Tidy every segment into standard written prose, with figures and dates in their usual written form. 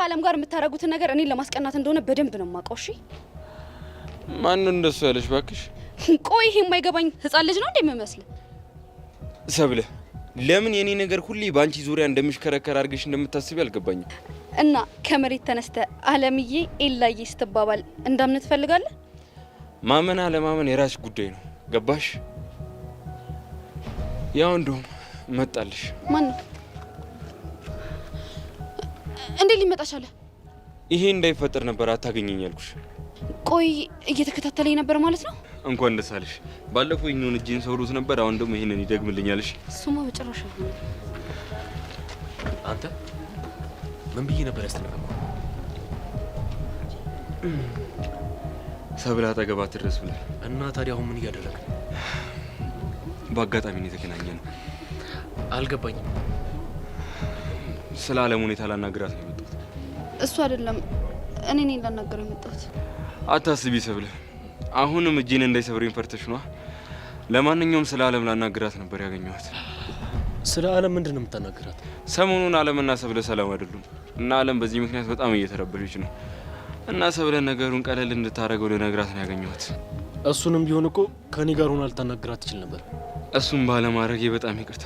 ከዓለም ጋር የምታረጉትን ነገር እኔን ለማስቀናት እንደሆነ በደንብ ነው የማውቀው። እሺ ማን ነው እንደሱ ያለሽ ባክሽ? ቆይ ይሄ የማይገባኝ ህፃን ልጅ ነው እንደሚመስል ሰብለ ለምን የኔ ነገር ሁሌ ባንቺ ዙሪያ እንደምሽከረከር አድርገሽ እንደምታስቢ አልገባኝም። እና ከመሬት ተነስተ ዓለምዬ ኤላዬ ስትባባል እንዳምን ትፈልጋለህ? ማመን አለማመን የራስሽ ጉዳይ ነው። ገባሽ? ያው እንደውም መጣልሽ። ማን ነው? እንዴ ሊመጣ ቻለ? ይሄ እንዳይፈጠር ነበር አታገኘኝ ያልኩሽ። ቆይ እየተከታተለኝ ነበር ማለት ነው? እንኳን ደስ አለሽ። ባለፈው ይሄንን እጄን ሰውሮት ነበር፣ አሁን ደግሞ ይሄንን ይደግምልኛልሽ። እሱማ በጭራሽ አይሆንም። አንተ ምን ብዬ ነበር ያስተናገርኩ? ሰብለ አጠገባ ትድረስ ብለህ እና ታዲያ አሁን ምን እያደረግህ? በአጋጣሚ ነው የተገናኘነው። አልገባኝም። ስለ ዓለም ሁኔታ ላናግራት ነው የመጣሁት። እሱ አይደለም እኔ ነኝ ላናገረው የመጣሁት። አታስቢ ሰብለ፣ አሁንም እጄን እንዳይሰብረኝ ፈርተሽ ነው። ለማንኛውም ስለ ዓለም ላናግራት ነበር ያገኘኋት። ስለ ዓለም ምንድን ነው የምታናግራት? ሰሞኑን ዓለምና ሰብለ ሰላም አይደሉም እና ዓለም በዚህ ምክንያት በጣም እየተረበሸች ነው እና ሰብለ ነገሩን ቀለል እንድታረገው ልነግራት ነው ያገኘኋት። እሱንም ቢሆን እኮ ከኔ ጋር ሆና ልታናግራት ትችል ነበር። እሱም ባለማድረጌ በጣም ይቅርታ።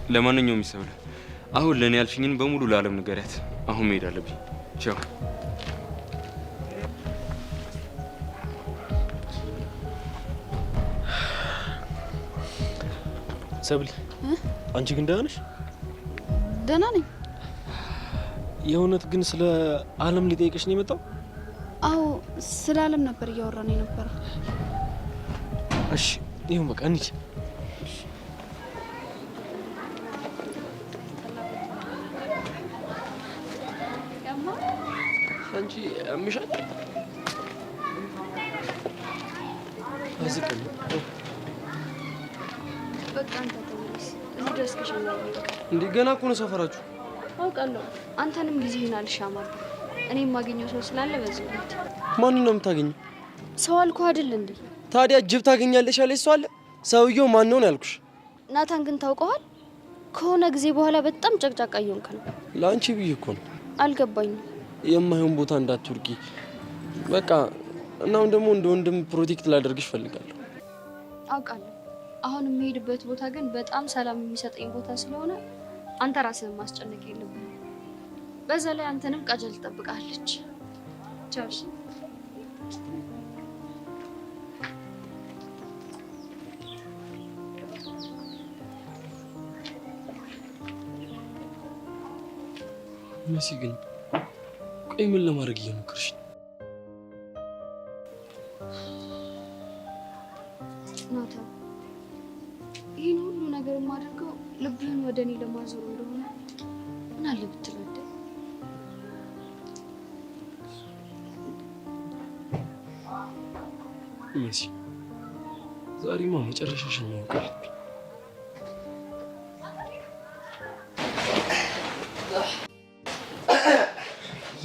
ለማንኛውም ይሰብለ፣ አሁን ለኔ ያልሽኝን በሙሉ ለዓለም ንገሪያት። አሁን መሄድ አለብኝ። ቻው። ሰብል፣ አንቺ ግን ደህና ነሽ? ደህና ነኝ። የእውነት ግን ስለ ዓለም ሊጠይቅሽ ነው የመጣው? አዎ ስለ ዓለም ነበር እያወራን የነበረው። እሺ ይሁን በቃ እንሂድ። አንቺ አምሻል አዝቀኝ። በቃ አንተ ተመለስ። እዚህ ድረስ ከሸኛኝ እንዴ ገና እኮ ነው ሰፈራችሁ። አውቃለሁ። አንተንም ጊዜህን አልሻማም። እኔ የማገኘው ሰው ስላለ በዚህ ነው። ማንን ነው የምታገኘው? ሰው አልኩህ አይደል እንዴ? ታዲያ ጅብ ታገኛለሽ ያለሽ ሰው አለ? ሰውየው ማን ነው ያልኩሽ? ናታን ግን ታውቀዋል? ከሆነ ጊዜ በኋላ በጣም ጨቅጫቃ እየሆንክ ነው። ለአንቺ ብዬ እኮ ነው። አልገባኝም። የማይሆን ቦታ እንዳትወርቂ በቃ። እናም ደግሞ እንደ ወንድም ፕሮቴክት ላደርግሽ ፈልጋለሁ። አውቃለሁ። አሁን የምሄድበት ቦታ ግን በጣም ሰላም የሚሰጠኝ ቦታ ስለሆነ አንተ ራስህን ማስጨነቅ የለብህም። በዛ ላይ አንተንም ቃጀል ትጠብቃለች። ቻው። መሲ ግን ቆይ ምን ለማድረግ እየሞከርሽ ነው? ናታን፣ ይህን ሁሉ ነገር የማደርገው ልብህን ወደ እኔ ለማዞር እንደሆነ ምን አለ ብትረዳ። መሲ ዛሬማ መጨረሻሽን ማወቅ አለብኝ።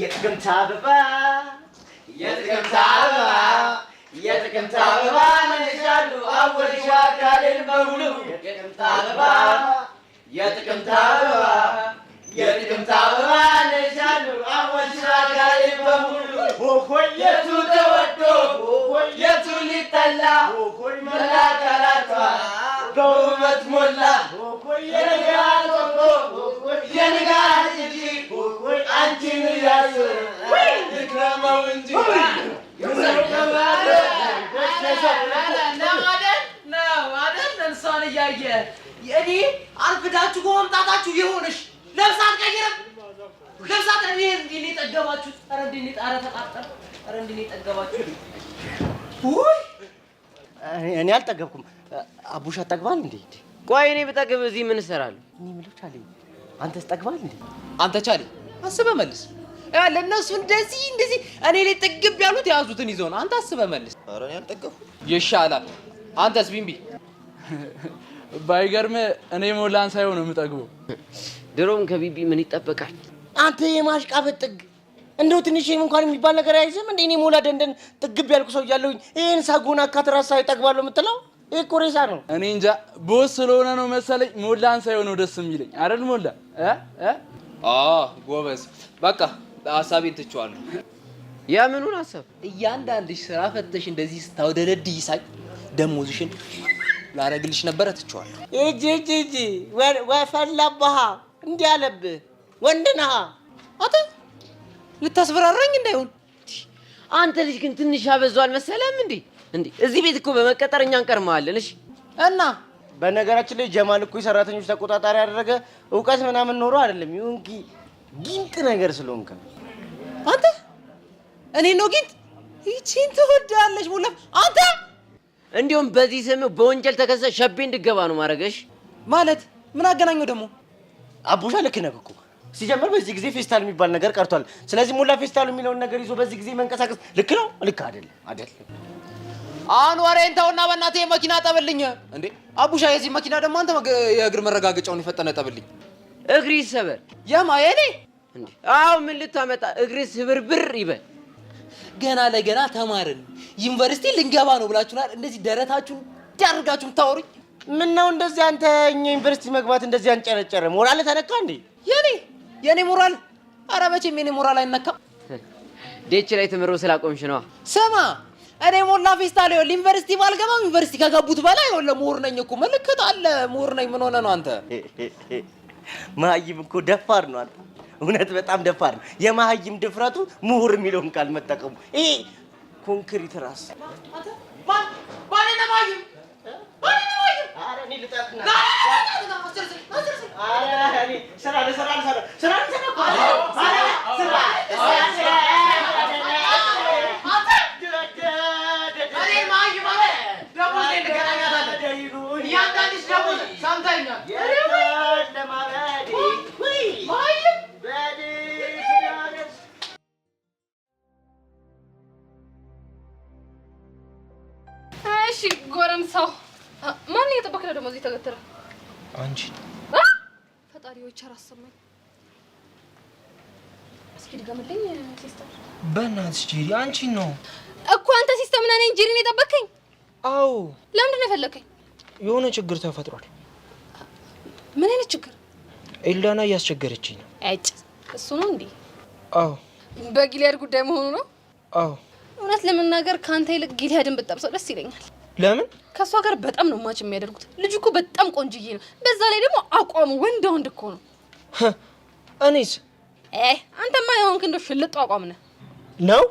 የጥቅምት አበባ የጥቅምት አበባ የጥቅምት አበባ ነሻሉ አወልሽ አካልን በሙሉ የጥቅምት አበባ የጥቅምት አበባ የጥቅምት አበባ ነሻሉ አወልሽ አካልን በሙሉ የቱ ተወዶ የቱ ሊጠላ መላ ቃላቷ በውበት ሞላ የንጋት የንጋት እንጂ አንቺን ያስ ልክረመው እንጂ እሷን እያየ እኔ አርፍዳችሁ በመምጣታችሁ የሆነሽ ለብሳት ቀይረም ለብሳት እንዲህ ጠገባችሁት። ኧረ እንዲህ ጣረ ተቃጠል። ኧረ እንዲህ ጠገባችሁት። እኔ አልጠገብኩም። አቡሽ አጠግባል እንዴ? ቆይ እኔ ብጠግብ እዚህ ምን እሰራለሁ? እኔ የምለው ቻለኝ፣ አንተስ ጠግባል እንዴ? አንተ ቻለኝ አስበህ መልስ። ለእነሱ እንደዚህ እኔ ላይ ጥግብ ያሉት የያዙትን ይዘው ነው። አንተ አስበህ መልስ። ኧረ እኔ አልጠገብኩም። ይሻላል። አንተስ ቢምቢ? ባይገርም እኔ ሞላን ሳይሆን ነው የምጠግበው። ድሮም ከቢቢ ምን ይጠበቃል? አንተ የማሽቃበጥ ጥግ እንደው ትንሽም እንኳን የሚባል ነገር አይዝም እንዴ? እኔ ሞላ ደንደን ጥግብ ያልኩ ሰው እያለሁኝ ይሄን ሳጎና ካትራሳ ይጠግባለሁ የምትለው ይሄ እኮ ሬሳ ነው። እኔ እንጃ ቦስ ስለሆነ ነው መሰለኝ ሞላን ሳይሆን ነው ደስ የሚለኝ አይደል? ሞላ ጎበዝ። በቃ ሀሳቤን ትቼዋለሁ። የምኑን ሀሳብ? እያንዳንድሽ ስራ ፈተሽ እንደዚህ ስታውደለድይ ሳይ ደሞዝሽን ላረግልሽ ነበረ ትቼዋለሁ። እጂ ወፈላባህ እንዲህ አለብህ ወንድ ነህ አንተ ልታስፈራራኝ እንዳይሆን። አንተ ልጅ ግን ትንሽ አበዛዋል መሰለም እንዴ? እዚህ ቤት እኮ በመቀጠር እኛ እንቀርማለን። እሺ እና በነገራችን ላይ ጀማል እኮ የሰራተኞች ተቆጣጣሪ ያደረገ እውቀት ምናምን ኖሮ አይደለም። ይሁን ጊንጥ ነገር ስለሆንክ አንተ እኔ ነው ጊንጥ ይቺን ትወዳለች ሙላ አንተ እንዲሁም በዚህ ስም በወንጀል ተከሰሽ ሸቤ እንድገባ ነው ማረገሽ። ማለት ምን አገናኘው ደግሞ? አቡሻ ልክ ነህ እኮ ሲጀምር በዚህ ጊዜ ፌስታል የሚባል ነገር ቀርቷል። ስለዚህ ሙላ ፌስታሉ የሚለውን ነገር ይዞ በዚህ ጊዜ መንቀሳቀስ ልክ ነው? ልክ አይደለም። አሁን ወሬን ተውና በእናትህ መኪና ጠብልኝ እንዴ! አቡሻ የዚህ መኪና ደግሞ አንተ የእግር መረጋገጫውን የፈጠነ ጠብልኝ። እግሪ ይሰበር የማ የኔ እንዴ? አዎ ምን ልታመጣ እግሪ ስብርብር ይበል። ገና ለገና ተማርን ዩኒቨርሲቲ ልንገባ ነው ብላችሁናል። እንደዚህ ደረታችሁን ዳርጋችሁ ታወሩኝ። ምን ነው እንደዚህ አንተ እኛ ዩኒቨርሲቲ መግባት እንደዚህ አንጨረጨረ? ሞራል ተነካ እንዴ? የኔ ሞራል? ኧረ መቼም የኔ ሞራል አይነካም። ዴች ላይ ትምሮ ስላቆምሽ ነው። ስማ እኔ ሞላ ፌስታል ይኸውልህ ዩኒቨርሲቲ ባልገባም ዩኒቨርሲቲ ከገቡት በላይ ይኸውልህ ምሁር ነኝ እኮ ምልክት አለ። ምሁር ነኝ። ምን ሆነ ነው አንተ? መሀይም እኮ ደፋር ነው አንተ። እውነት በጣም ደፋር ነው። የመሀይም ድፍረቱ ምሁር የሚለውን ቃል መጠቀሙ። ይሄ ኮንክሪት ራስ አንተ ባኔ ለማይም እሺ ጎረምሳው ማን እየጠበክ ነው ደግሞ እዚህ ተገተረ? አንቺ ፈጣሪ ወይ ቸር አሰማኝ። እስኪ ድገምልኝ ሲስተር። በእናትሽ ጄሪ አንቺ ነው እኮ አንተ ሲስተር ምን ነኝ ጄሪ ነው የጠበከኝ? አዎ። ለምንድን ነው የፈለከኝ? የሆነ ችግር ተፈጥሯል። ምን አይነት ችግር? ኤልዳና እያስቸገረችኝ ነው። አይጭ እሱ ነው እንዴ? አዎ። በጊሊያድ ጉዳይ መሆኑ ነው? አዎ። እውነት ለመናገር ካንተ ይልቅ ጊሊያድን ብትጠብሰው ደስ ይለኛል። ለምን? ከሷ ጋር በጣም ነው ማች የሚያደርጉት። ልጅ እኮ በጣም ቆንጅዬ ነው። በዛ ላይ ደግሞ አቋሙ ወንድ እኮ ነው። እኔስ? አንተማ የሆንክ እንደው ሽልጥ አቋም ነህ ነው?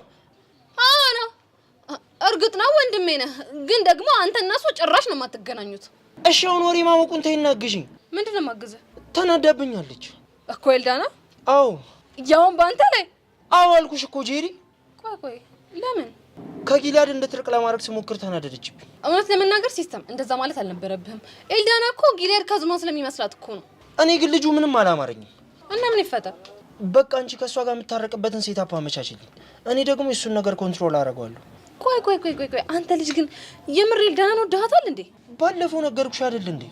አዎ ነው። እርግጥ ነው ወንድሜ ነህ፣ ግን ደግሞ አንተ እና እሱ ጭራሽ ነው የማትገናኙት። እሺ አሁን ወሬ ማሞቁን ተይና አግዢኝ። ምንድን ነው የማግዝህ? ተናዳብኛለች እኮ ኤልዳና። አዎ። ያውን በአንተ ላይ? አዎ አልኩሽ እኮ ጄሪ። ቆይ ለምን? ከጊሊያድ እንድትርቅ ለማድረግ ስሞክር ተናደደችብኝ። እውነት ለመናገር ሲስተም እንደዛ ማለት አልነበረብህም። ኤልዳና እኮ ጊሊያድ ከዝማ ስለሚመስላት እኮ ነው። እኔ ግን ልጁ ምንም አላማረኝም። እና ምን ይፈጠር? በቃ አንቺ ከሷ ጋር የምታረቅበትን ሴታፕ አመቻችልኝ። እኔ ደግሞ የሱን ነገር ኮንትሮል አደርገዋለሁ። ቆይ አንተ ልጅ ግን የምር ኤልዳናን ወደሃታል እንዴ? ባለፈው ነገርኩሽ አይደል እንዴ?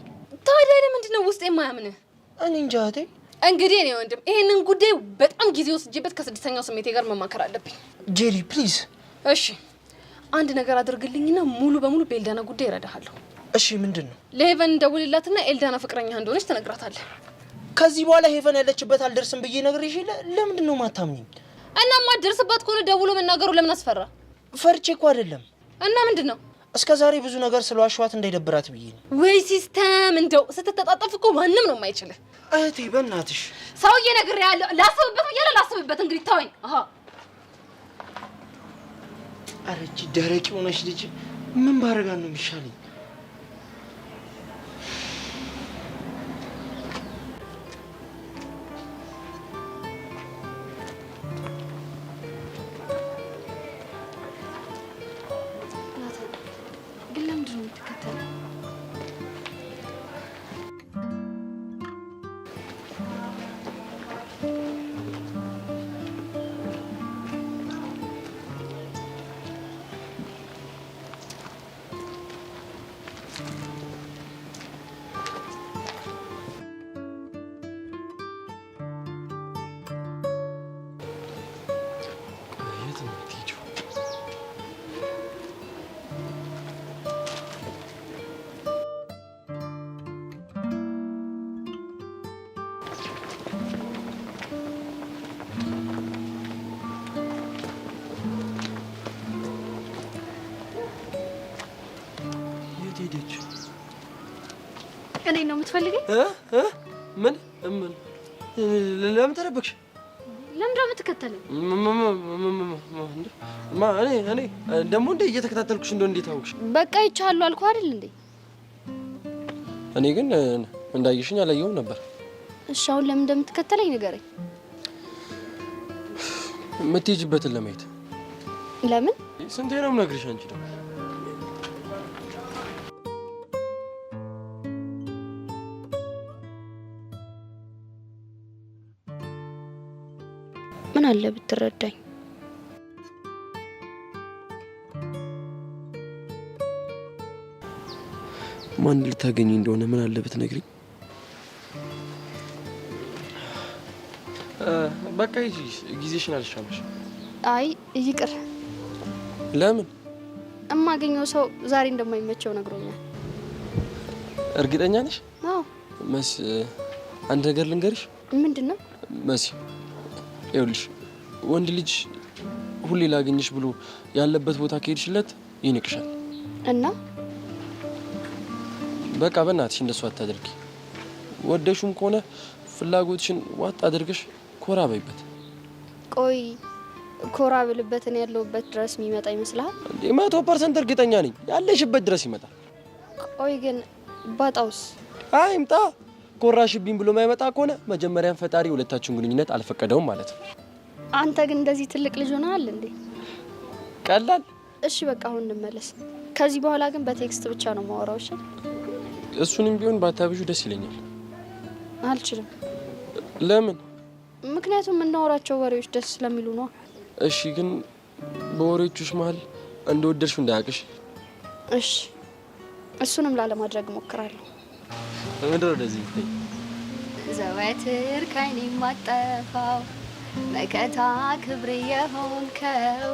ታዲያ ለምንድን ነው ውስጥ የማያምንህ? እኔ እንጃ እህቴ። እንግዲህ እኔ ወንድም ይሄንን ጉዳይ በጣም ጊዜ ወስጄበት ከስድስተኛው ስሜቴ ጋር መማከር አለብኝ። ጄሪ ፕሊዝ። እሺ አንድ ነገር አድርግልኝና ሙሉ በሙሉ በኤልዳና ጉዳይ እረዳሃለሁ። እሺ ምንድን ነው? ለሄቨን እንደውልላትና ኤልዳና ፍቅረኛ እንደሆነች ትነግራታለህ። ከዚህ በኋላ ሄቨን ያለችበት አልደርስም ብዬ ነግሬሽ የለ? ለምንድን ነው ማታምኚኝ? እና ማደርስባት ከሆነ ደውሎ መናገሩ ለምን አስፈራ? ፈርቼ እኮ አይደለም። እና ምንድን ነው? እስከ ዛሬ ብዙ ነገር ስለዋሸኋት እንዳይደብራት ብዬ ነው። ወይ ሲስተም፣ እንደው ስትተጣጠፍ እኮ ማንም ነው የማይችልህ። እህቴ በእናትሽ ሰውዬ ነግሬሃለሁ። ላስብበት ብያለሁ። ላስብበት። እንግዲህ ተወኝ። ኧረ እቺ ደረቅ የሆነች ልጅ ምን ባረጋት ነው የሚሻለኝ? ግን ለምንድን ነው የምትከተለው? እኔ ነው የምትፈልገኝ? ምን ለምን ተደበቅሽ? ለምን ነው የምትከተለኝ? እኔ ደግሞ እንደ እየተከታተልኩሽ እንደው እንዴት አወቅሽ? በቃ ይቻላል አልኩ አይደል እንዴ? እኔ ግን እንዳየሽኝ አላየሁም ነበር። እሺ አሁን ለምን እንደምትከተለኝ ንገረኝ። የምትሄጂበትን ለማየት። ለምን? ስንቴ ነው የምነግርሽ? አንቺ ደግሞ ምን አለ ብትረዳኝ? ማን ልታገኝ እንደሆነ ምን አለ ብትነግሪኝ? በቃ ሂጂ፣ ጊዜሽን አልሻማሽ። አይ ይቅር። ለምን? እማገኘው ሰው ዛሬ እንደማይመቸው ነግሮኛል። እርግጠኛ ነሽ? አዎ። መሲ አንድ ነገር ልንገርሽ። ምንድነው? መሲ ይኸውልሽ፣ ወንድ ልጅ ሁሌ ላገኝሽ ብሎ ያለበት ቦታ ከሄድሽለት ይንቅሻል። እና በቃ በእናትሽ እንደሱ አታድርጊ። ወደሹም ከሆነ ፍላጎትሽን ዋጥ አድርገሽ ኮራ በይበት። ቆይ ኮራ ብልበት እኔ ያለሁበት ድረስ የሚመጣ ይመስልሃል? 100% እርግጠኛ ነኝ ያለሽበት ድረስ ይመጣል። ቆይ ግን ባጣውስ? አይምጣ። ኮራሽብኝ ብሎ ማይመጣ ከሆነ መጀመሪያም ፈጣሪ ሁለታችሁን ግንኙነት አልፈቀደውም ማለት ነው። አንተ ግን እንደዚህ ትልቅ ልጅ ሆነሃል እንዴ? ቀላል። እሺ በቃ አሁን እንመለስ። ከዚህ በኋላ ግን በቴክስት ብቻ ነው ማወራው። እሺ? እሱንም ቢሆን ባታብዡ ደስ ይለኛል። አልችልም። ለምን? ምክንያቱም የምናወራቸው ወሬዎች ደስ ስለሚሉ ነው። እሺ ግን በወሬዎቹሽ መሀል እንደወደድሽው እንዳያውቅሽ። እሺ እሱንም ላለማድረግ እሞክራለሁ። ምንድነው እንደዚህ ይታይ? ዘወትር ከኔ ማጠፋው መከታ ክብር የሆንከው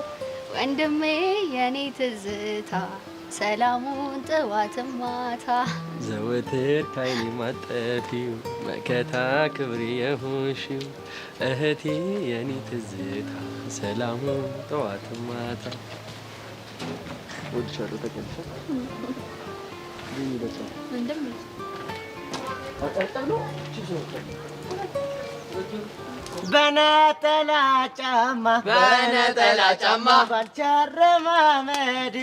ወንድሜ የኔ ትዝታ ሰላሙን ጥዋትም ማታ ዘወትር ከኔ ማጠፊው መከታ ክብር የሆንሽው እህቴ የኔ ትዝታ ሰላሙን ጥዋትም ማታ። ወድሻለሁ። ተቀምጣ እንደምን በነጠላ ጫማ ባንቺ አረማመድ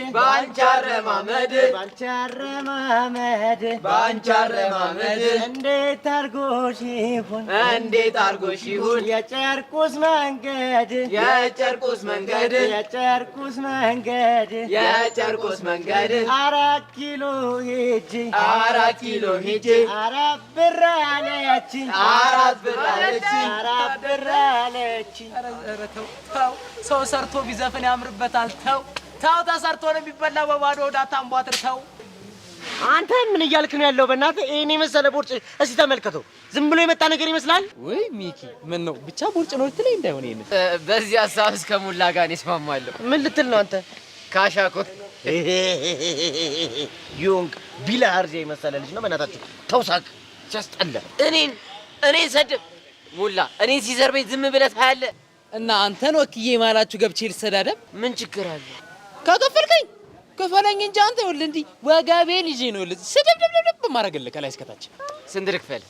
እንዴት አርጎሽ ይሁን የጨርቁስ መንገድ 4 ኪሎ ሄጄ 4 ብር አለችኝ ሰው ሰርቶ ቢዘፍን ያምርበታል። ተው ተሰርቶ ነው የሚበላ በባዶ ወደ አታምቧትር። ተው አንተ ምን እያልክ ነው ያለው? በእናትህ ይሄን የመሰለ ቦርጭ እስቲ ተመልከተው። ዝም ብሎ የመጣ ነገር ይመስላል ወይ? ሚኪ ምን ነው ብቻ ቦርጭ ነው ልትለኝ እንዳይሆን ይሄን በዚህ ሀሳብ እስከ ሙላ ጋር እስማማለሁ። ምን ልትል ነው አንተ? ካሻኮ ዮንግ ቢላርዜ የመሰለ ልጅ ነው። በእናታችሁ ተውሳክ ሲያስጠላ። እኔን ሰድብ ሙላ እኔን ሲዘርበኝ ዝም ብለህ ታያለህ። እና አንተን ወክዬ ማላችሁ ገብቼ ልሰዳደብ ምን ችግር አለ? ከከፈልከኝ ክፈለኝ እንጂ አንተ ይኸውልህ እንዲህ ወገቤን ይዤ ነው ስድብድብድብ ማረግልህ ከላይ እስከታች። ስንት ልክፈል?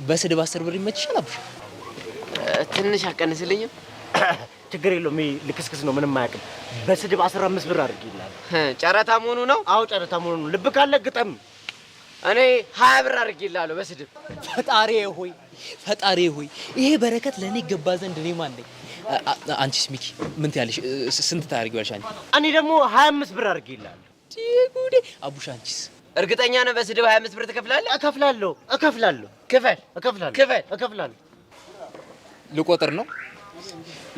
በስድብ 10 ብር ይመችሻል አቡሽ? ትንሽ አቀንስልኝም? ችግር የለውም። ልክስክስ ነው ምንም አያውቅም። በስድብ 15 ብር አድርጊልሃል። ጨረታ መሆኑ ነው? አዎ ጨረታ መሆኑ ነው። ልብ ካለ ግጠም። እኔ 20 ብር አድርጊልሃለሁ በስድብ። ፈጣሪ ሆይ ይሄ በረከት ለኔ ይገባ ዘንድ እኔ ማን ነኝ? አንቺስ ሚኪ ምን ትያለሽ? ስንት ታደርጊዋለሽ አንቺ? እኔ ደግሞ 25 ብር አድርጊልሃለሁ። ጉዴ አቡሽ አንቺስ? እርግጠኛ ነህ በስድብ 25 ብር ትከፍላለህ? እከፍላለሁ። ክፈል።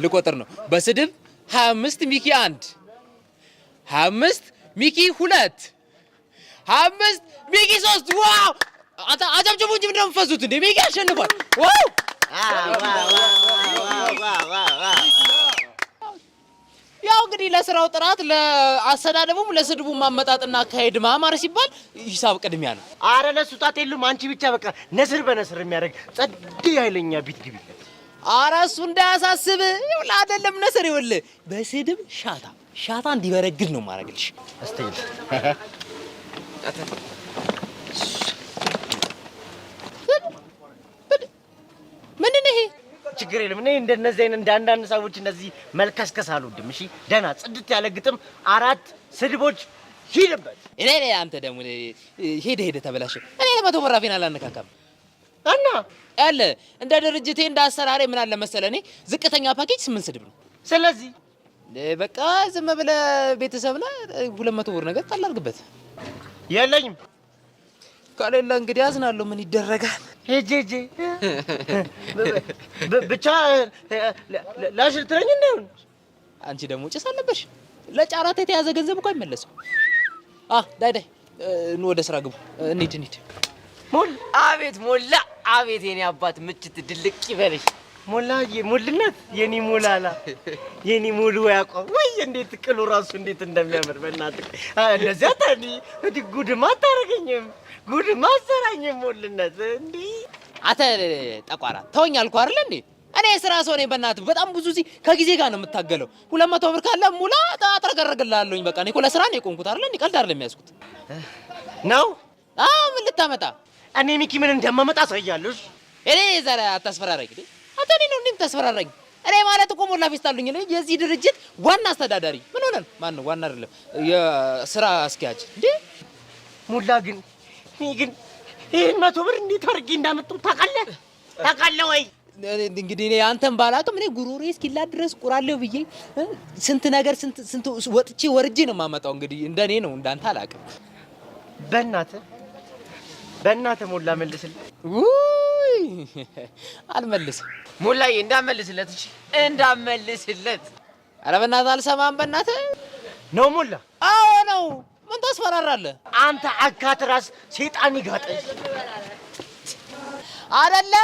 ልቆጥር ነው። በስድብ 25 ሚኪ 1 25 ሚኪ 2 25 ሚኪ 3 ዋው! አጨብጭቡ እንጂ ምንድነው የምትፈዙት እንዴ? ሚኪ አሸንፏል። ዋው! ያው እንግዲህ ለስራው ጥራት ለአሰዳደቡም ለስድቡ ማመጣጥና አካሄድ ማማር ሲባል ሂሳብ ቅድሚያ ነው። አረ ለሱ ጣት የለውም። አንቺ ብቻ በቃ ነስር በነስር የሚያደርግ ጸድ ኃይለኛ ቢት ግቢለት። አረ እሱ እንዳያሳስብ ይኸውልህ፣ አይደለም ነስር ይኸውልህ፣ በስድብ ሻታ እንዲበረግድ ነው ማረግልሽ። አስተይል ችግር የለም። እኔ እንደነዚህ አይነት እንደ አንዳንድ ሰዎች እንደዚህ መልከስከስ አልወድም። እሺ ደህና ጽድት ያለ ግጥም 4 ስድቦች ሂድበት። እኔ አንተ ደግሞ ሄደ ተበላሽ። እኔ ለመቶ ወራፊን አላነካካም እና አለ እንደ ድርጅቴ እንደ አሰራሬ ምን አለ መሰለ እኔ ዝቅተኛ ፓኬጅ 8 ስድብ ነው። ስለዚህ በቃ ዝም ብለህ ቤተሰብና 200 ብር ነገር ታላርግበት። የለኝም ካሌላ እንግዲህ አዝናለሁ። ምን ይደረጋል? ሄጄ ብቻ ላሽል ትረኝ እንደሆነ አንቺ ደግሞ ጭስ አለበሽ። ለጫራታ የተያዘ ገንዘብ እኮ አይመለስም። ዳይ ወደ ስራ ግቡ። እንሂድ። ሞላ አቤት ሞላ አቤት የኔ አባት ምችት ድልቅ ይበልሽ። ሞላዬ ሙልነት የኔ ሞላላ የኔ ሙሉ ያቋም ወይ እንዴት ቅሉ ራሱ እንዴት እንደሚያምር በእናትህ እንደዚህ አታኒ ጉድማ አታረገኝም ጉድማ አሰራኝም ሙልነት እንዴ አተ ጠቋራ ተወኝ አልኩህ አይደል እንዴ እኔ ስራ ሰው ነኝ በእናትህ በጣም ብዙ እዚህ ከጊዜ ጋር ነው የምታገለው 200 ብር ካለ ሙላ አጥረገረግልሃለሁኝ በቃ እኔ እኮ ለስራ ነው የቆምኩት አይደል እንዴ ቀልድ አይደለም የሚያስኩት ነው ምን ልታመጣ እኔ ሚኪ ምን እንደማመጣ አሳያለሁ እኔ ዛሬ አታስፈራራኝ እንዴ አንተ እኔ ነው እንዴ ተስፈራራኝ እኔ ማለት እኮ ሞላ ፌስታሉኝ ነኝ የዚህ ድርጅት ዋና አስተዳዳሪ ምን ሆነን ማን ነው ዋና አይደለም የስራ አስኪያጅ እንዴ ሙላ ግን ይሄን 100 ብር እንዴት አድርጌ እንዳመጣው ታውቃለህ ወይ እንግዲህ እኔ አንተን ባላውቅም እኔ ጉሮሬ እስኪላ ድረስ ቁራለሁ ብዬ ስንት ነገር ስንት ወጥቼ ወርጄ ነው የማመጣው እንግዲህ እንደኔ ነው እንዳንተ አላውቅም በእናትህ ሞላ መልስልኝ ውይ አልመልስም ሞላዬ እንዳመልስለት እሺ እንዳመልስለት ኧረ በእናትህ አልሰማም በእናትህ ነው ሞላ አዎ ነው ምን ታስፈራራለህ አንተ አካትራስ ሰይጣን ይጋጠኝ አይደለ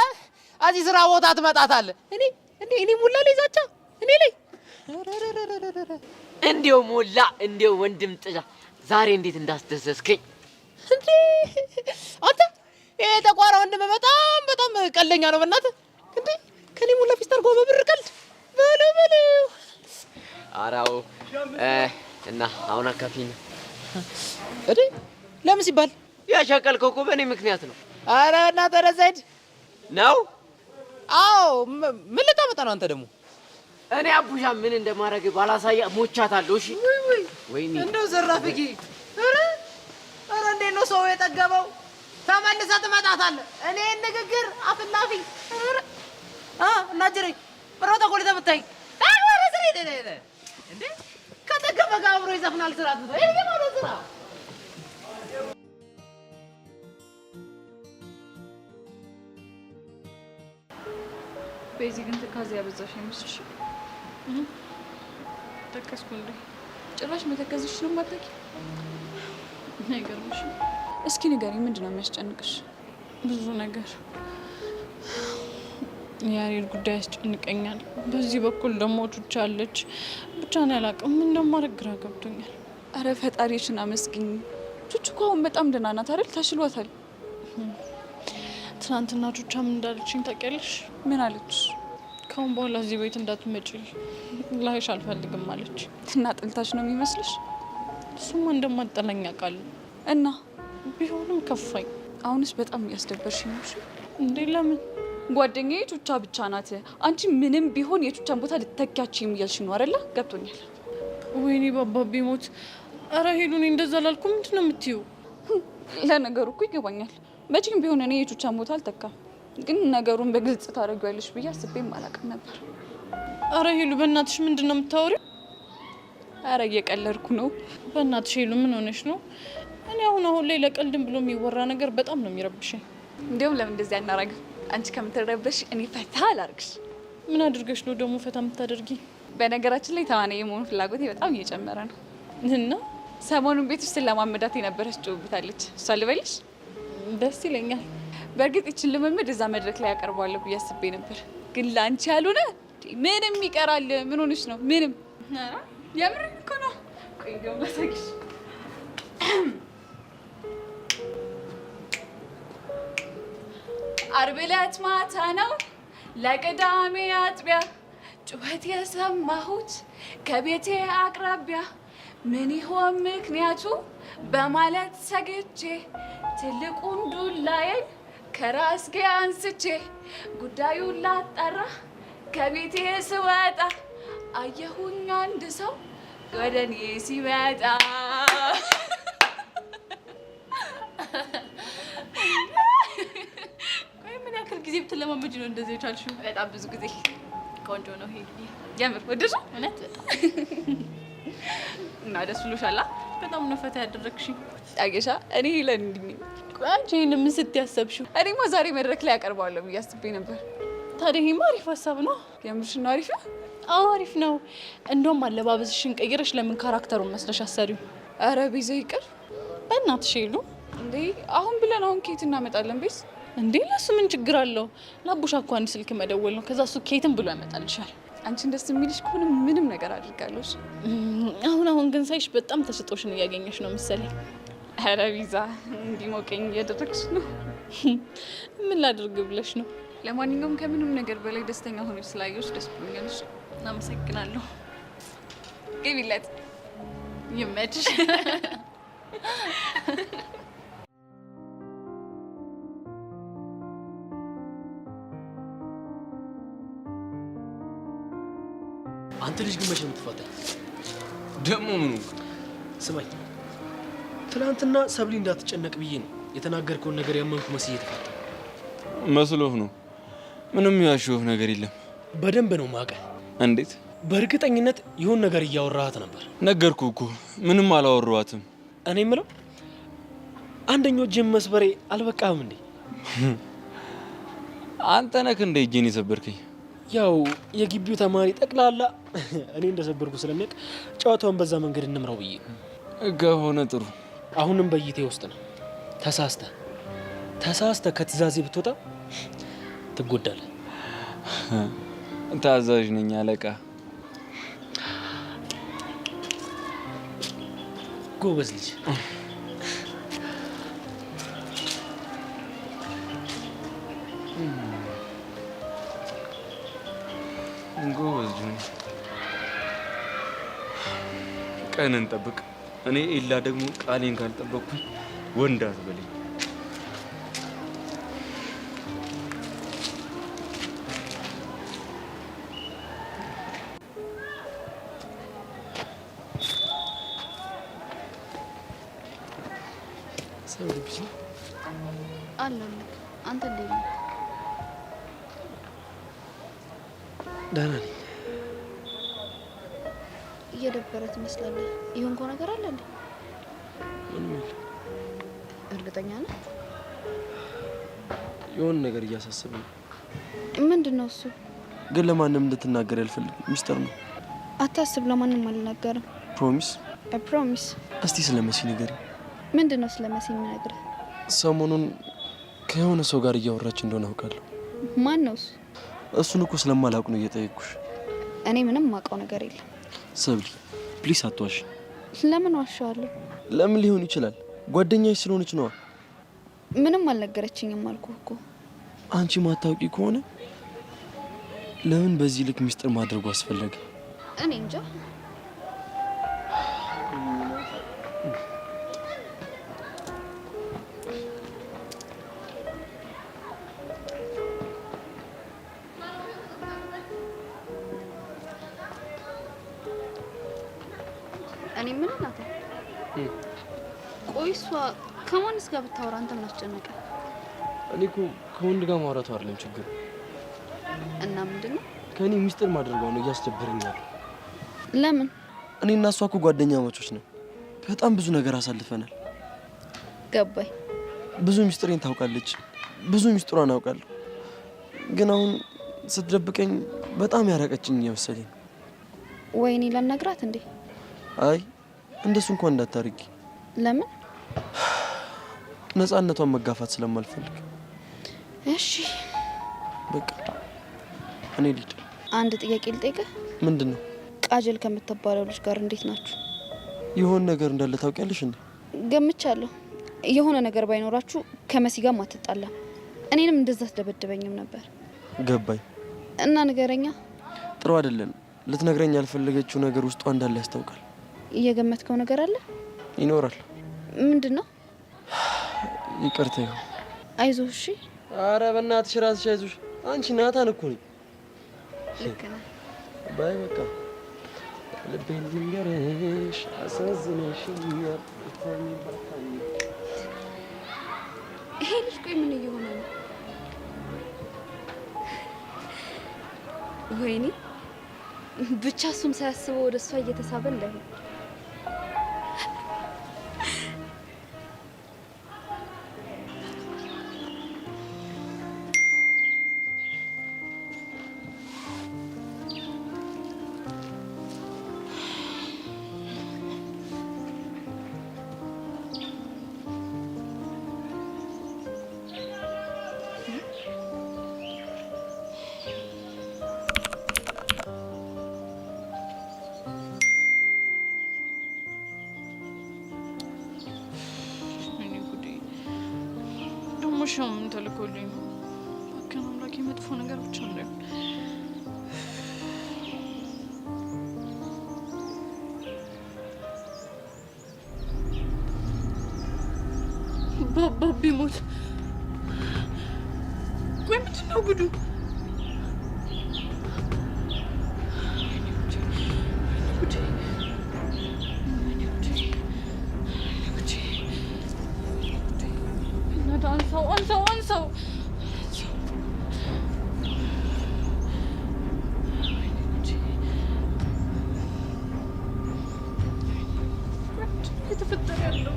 እዚህ ስራ ቦታ ትመጣታለህ እኔ ሞላ ላይ ዛቻ እኔ ላይ እንዴው ሞላ እንዴው ወንድም ጥላ ዛሬ እንዴት እንዳስደሰስከኝ እንዴ አንተ ይሄ ተቋራ ወንድም በጣም ቀለኛ ነው በእናትህ እንዴ ከኔ ሞላ ፊስታር ጎበ ብር ቀልድ በለው አራው እና አሁን አካፊኝ እዴ ለምን ሲባል ያሻቀልከው እኮ በእኔ ምክንያት ነው አረ እና ተረዘድ ነው አዎ ምን ልታመጣ ነው አንተ ደግሞ እኔ አቡሻ ምን እንደማረግ ባላሳያ ሞቻታለሁ እሺ ወይኔ እንደው ዘራፍቂ አረ እንዴ ነው ሰው የጠገበው ተመልሰህ ትመጣታለህ እኔ ንግግር አፍላፊ እናጅረኝ ፕሮቶኮል ተመታይ ታወረ ስሬ እንዴ ከተገበ ጋር አብሮ ይዘፍናል ስራት ነው ይሄ ማለት ስራ በዚህ ግን ተካዚ ያበዛሽ አይመስልሽ? ተከስኩ እንዴ? ጭራሽ መተከዝሽ ነው ማጠቂ? ነገርሽ እስኪ ንገሪኝ፣ ምንድነው የሚያስጨንቅሽ? ብዙ ነገር ያሬድ ጉዳይ ያስጨንቀኛል። በዚህ በኩል ደግሞ ቹቻ አለች። ብቻ ነው ያላቀም ምን እንደማደርግ ግራ ገብቶኛል። አረ ፈጣሪሽን አመስግኝ። ቹቹ እኮ አሁን በጣም ደህና ናት አይደል? ተሽሏታል። ትናንትና ቹቻ ምን እንዳለችኝ ታውቂያለሽ? ምን አለች? ካሁን በኋላ እዚህ ቤት እንዳትመጪ ላይሽ አልፈልግም አለች። እና ጥልታሽ ነው የሚመስልሽ? እሱማ እንደማጠላኝ አውቃለሁ። እና ቢሆንም ከፋኝ። አሁንስ በጣም እያስደበርሽኝ ነው። እንዴ ለምን? ጓደኛዬ ቹቻ ብቻ ናት። አንቺ ምንም ቢሆን የቹቻን ቦታ ልትተኪያችም እያልሽ ነው አይደለ? ገብቶኛል። ወይኔ ባባቢ ሞት። አረ ሄሉኔ እንደዛ ላልኩ ምንድን ነው የምትይው? ለነገሩ እኮ ይገባኛል። መቼም ቢሆን እኔ የቹቻን ቦታ አልተካም። ግን ነገሩን በግልጽ ታደርጊያለሽ ብዬ አስቤም አላውቅም ነበር። አረ ሄሉ በእናትሽ ምንድን ነው የምታወሪው? አረ እየቀለድኩ ነው። በእናትሽ ሄሉ ምን ሆነሽ ነው? እኔ አሁን ላይ ለቀልድም ብሎ የሚወራ ነገር በጣም ነው የሚረብሽኝ። እንዲያውም ለምን እንደዚህ አናረግም? አንቺ ከምትረበሽ እኔ ፈታ አላርግሽ። ምን አድርገሽ ነው ደግሞ ፈታ የምታደርጊ? በነገራችን ላይ ተዋናይ የመሆን ፍላጎቴ በጣም እየጨመረ ነው እና ሰሞኑን ቤት ውስጥ ለማመዳት የነበረች ጭውብታለች። እሷ ልበልሽ? ደስ ይለኛል። በእርግጥ ይችን ልምምድ እዛ መድረክ ላይ ያቀርባለሁ ብዬ አስቤ ነበር፣ ግን ለአንቺ ያልሆነ ምንም ይቀራል። ምን ሆነሽ ነው? ምንም የምር እኮ ነው። ቆይ እንደውም ላሳይሽ። ዓርብ ዕለት ማታ ነው ለቅዳሜ አጥቢያ ጩኸት የሰማሁት ከቤቴ አቅራቢያ ምን ይሆን ምክንያቱ በማለት ሰግቼ ትልቁን ዱላዬን ከራስጌ አንስቼ ጉዳዩን ላጣራ ከቤቴ ስወጣ አየሁኝ አንድ ሰው ወደ እኔ ሲመጣ። ቆይ ምን ያክል ጊዜ ብትለማመጂ ነው እንደዚህ የቻልሽው? በጣም ብዙ ጊዜ። ቆንጆ ነው ይሄ። የምር ወደድሽው? እውነት በጣም እና ደስ ብሎሻል? በጣም ነው ፈታ ያደረግሽኝ። አየሻ እኔ ሄለን እንዲህ አንቺ ይሄን ምን ስትይ ያሰብሽው? እኔማ ዛሬ መድረክ ላይ ያቀርባለሁ ብዬ አስቤ ነበር። ታዲያ ይሄማ አሪፍ ሀሳብ ነው። የምርሽ ነው? አሪፍ ነው። አዎ አሪፍ ነው። እንደውም አለባበስሽን ቀይረሽ ለምን ካራክተሩን መስለሽ አሰሪው? ኧረ ቤዛ ይቅር በእናትሽ ሄሉ። እንዴ አሁን ብለን አሁን ኬት እናመጣለን ቤዝ? እንዴ ለሱ ምን ችግር አለው? ለአቡሻ እኮ አንድ ስልክ መደወል ነው። ከዛ እሱ ኬትም ብሎ ያመጣልሻል። አንቺን ደስ የሚልሽ ከሆነ ምንም ነገር አድርጋለሁ። አሁን ግን ሳይሽ በጣም ተስጦሽን እያገኘሽ ነው መሰለኝ። ኧረ ቤዛ እንዲሞቀኝ እያደረግሽ ነው። ምን ላድርግ ብለሽ ነው? ለማንኛውም ከምንም ነገር በላይ ደስተኛ ሆነሽ ስላየሁሽ ደስ ብሎኛል። እናመሰግናለሁ። ግቢለት። ይመችሽ። አንተ ልጅ ግን መቼ ነው የምትፋታኝ? ደግሞ ምኑ? ስማኝ፣ ትናንትና ሰብሊ እንዳትጨነቅ ብዬ ነው የተናገርከውን ነገር ያመንኩ መስዬ ተፋታ። መስሎህ ነው? ምንም ያሽውህ ነገር የለም። በደንብ ነው ማውቀህ። እንዴት? በእርግጠኝነት ይሁን ነገር እያወራሃት ነበር። ነገርኩህ እኮ ምንም አላወራኋትም። እኔ የምለው አንደኛው ጅም መስበሬ አልበቃህም እንዴ? አንተ ነህ እንደ እጄን የሰበርከኝ። ያው የግቢው ተማሪ ጠቅላላ እኔ እንደሰበርኩ ስለሚያውቅ ጨዋታውን በዛ መንገድ እንምራው ብዬ ከሆነ ጥሩ። አሁንም በይቴ ውስጥ ነው። ተሳስተ ከትእዛዜ ብትወጣ ትጎዳለህ። ታዛዥ ነኝ አለቃ። ጎበዝ ልጅ። ጎበዝ ነኝ። ቀን እንጠብቅ። እኔ ኤላ ደግሞ ቃሌን ካልጠበቅኩኝ ወንድ አትበለኝ። አለሁልህ። አንተ እንዴት ነህ? ደህና ነኝ። እየደበረ ትመስላለህ። የሆንከው ነገር አለ እንዴ? ምንም የለም። እርግጠኛ ነህ? የሆነ ነገር እያሳሰበኝ ነው። ምንድን ነው እሱ? ግን ለማንም እንድትናገር ያልፈልግም። ሚስጥር ነው። አታስብ፣ ለማንም አልናገርም። ፕሮሚስ? ፕሮሚስ። እስቲ ስለ መሲ ንገሪኝ። ምንድን ነው ስለ መሲ የምነግርህ? ሰሞኑን ከሆነ ሰው ጋር እያወራች እንደሆነ አውቃለሁ። ማን ነው እሱ? እሱን እኮ ስለማላውቅ ነው እየጠየቅኩሽ። እኔ ምንም የማውቀው ነገር የለም። ሰብሊ ፕሊስ አትዋሽ። ለምን ዋሻዋለሁ? ለምን ሊሆን ይችላል? ጓደኛሽ ስለሆነች ነዋ። ምንም አልነገረችኝም አልኩህ እኮ። አንቺ ማታውቂ ከሆነ ለምን በዚህ ልክ ሚስጥር ማድረጉ አስፈለገ? እኔ እንጃ። እኔ ምን ናት? ቆይ እሷ ከማንስ ጋር ብታወራ አንተ ምን አስጨነቀ? እኔ እኮ ከወንድ ጋር ማውራቱ አይደለም ችግሩ። እና ምንድነው? ከእኔ ሚስጥር ማድረጓ ነው እያስደበረኝ ያለው። ለምን? እኔ እና እሷ እኮ ጓደኛ ማቾች ነን። በጣም ብዙ ነገር አሳልፈናል። ገባኝ። ብዙ ሚስጥሬን ታውቃለች፣ ብዙ ሚስጥሯን አውቃለሁ። ግን አሁን ስትደብቀኝ በጣም ያራቀችኝ እየመሰለኝ። ወይኔ ላናግራት እንዴ? አይ እንደሱ እንኳን እንዳታርጊ። ለምን? ነፃነቷን መጋፋት ስለማልፈልግ። እሺ በቃ እኔ ልሂድ። አንድ ጥያቄ ልጠይቅህ። ምንድን ነው? ቃጀል ከምትባለው ልጅ ጋር እንዴት ናችሁ? የሆነ ነገር እንዳለ ታውቂያለሽ እንዴ? ገምቻለሁ። የሆነ ነገር ባይኖራችሁ ከመሲ ጋር አትጣላም። እኔንም እንደዛ አትደበድበኝም ነበር። ገባኝ። እና ንገረኛ። ጥሩ አይደለም። ልትነግረኝ ያልፈለገችው ነገር ውስጧ እንዳለ ያስታውቃል። እየገመትከው ነገር አለ? ይኖራል። ምንድን ነው? ይቅርታ ይሁን። አይዞህ። እሺ። አረ በእናትሽ ራስሽ አይዞሽ። አንቺ ናታን እኮ ነኝ። ልክ ነህ። ባይ በቃ ልቤን ልንገርሽ አሳዝነሽኛል። ይሄ ልጅ ቆይ ምን እየሆነ ነው? ወይኔ ብቻ እሱም ሳያስበው ወደ እሷ እየተሳበ እንዳይሆን። ሻው ምን ተልኮልኝ ነው? ባከና አምላኬ መጥፎ ነገር ብቻ እንዳይሆን። ባቢ ሞት። ቆይ ምንድን ነው ጉዱ? አንሳው የተፈጠረ ያለው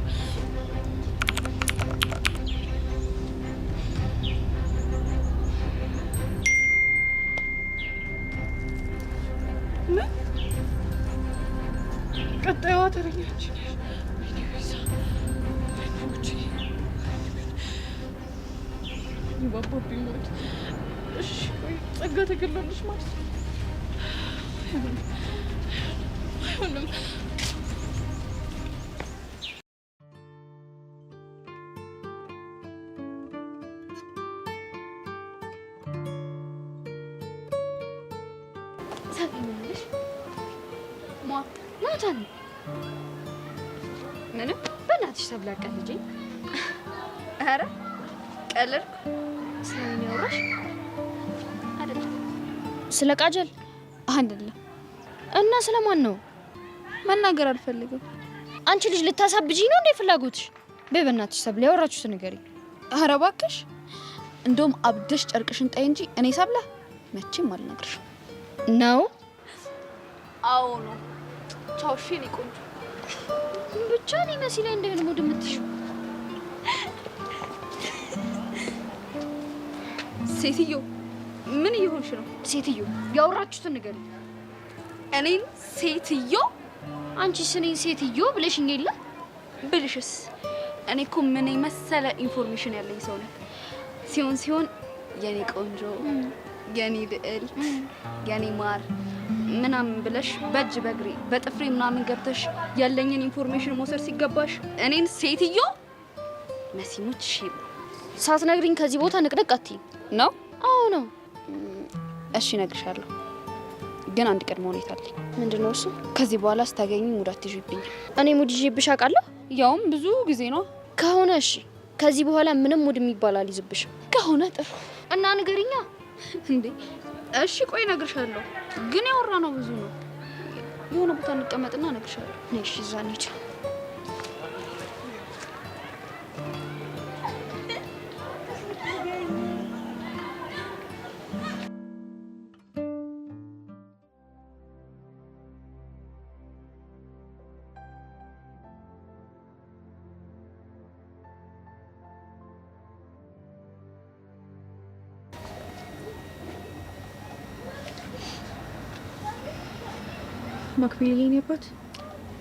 ቀጣዩዋ ተረኛች። ባባ ቢሞት እሺ፣ ቆይ ጸጋ ተገላለች ማለት ነው? አይሆንም። ታገኛለሽ ናታን? ምንም በእናትሽ ተብላ ቀልጄ። ኧረ ቀለድኩ። ስለኔ ያወራሽ አይደለም? ስለ ቃጀል አይደለም። እና ስለማን ነው? መናገር አልፈልግም። አንቺ ልጅ ልታሳብጂኝ ነው እንዴ ፍላጎትሽ? በእናትሽ ሰብለ ያወራችሁት ንገሪ። ኧረ እባክሽ፣ እንደውም አብደሽ ጨርቅሽን ጣይ እንጂ እኔ ሰብለ መቼም አልነግርሽም። ነው? አዎ ነው። ቻው። እሺ እኔ ቆንጆ ብቻ እኔ መሲ ላይ እንደሆነ ሙድ የምትሽው ሴትዮ ምን እየሆንሽ ነው? ሴትዮ ያወራችሁትን ንገሪ። እኔን ሴትዮ? አንቺስ እኔን ሴትዮ ብለሽኝ የለ? ብልሽስ? እኔ እኮ ምን መሰለ ኢንፎርሜሽን ያለኝ ሰው ነኝ። ሲሆን የኔ ቆንጆ፣ የኔ ልዕል፣ የኔ ማር ምናምን ብለሽ በእጅ በእግሬ በጥፍሬ ምናምን ገብተሽ ያለኝን ኢንፎርሜሽን መውሰድ ሲገባሽ እኔን ሴትዮ መሲሙት ሺ ሳትነግሪኝ ከዚህ ቦታ ንቅንቅ አትይም ነው? አዎ ነው። እሺ እነግርሻለሁ፣ ግን አንድ ቅድመ ሁኔታ አለኝ። ምንድነው እሱ? ከዚህ በኋላ ስታገኝ ሙድ አትይዥብኝ። እኔ ሙድ ይዤብሽ አውቃለሁ? ያውም ብዙ ጊዜ ነው። ከሆነ እሺ፣ ከዚህ በኋላ ምንም ሙድ የሚባል አልይዝብሽም። ከሆነ ጥሩ። እና ንገሪኛ። እንዴ እሺ ቆይ እነግርሻለሁ፣ ግን ያወራነው ብዙ ነው። የሆነ ቦታ እንቀመጥና እነግርሻለሁ። እሺ እዛ እንሂድ። ማክቤል የኔ አባት።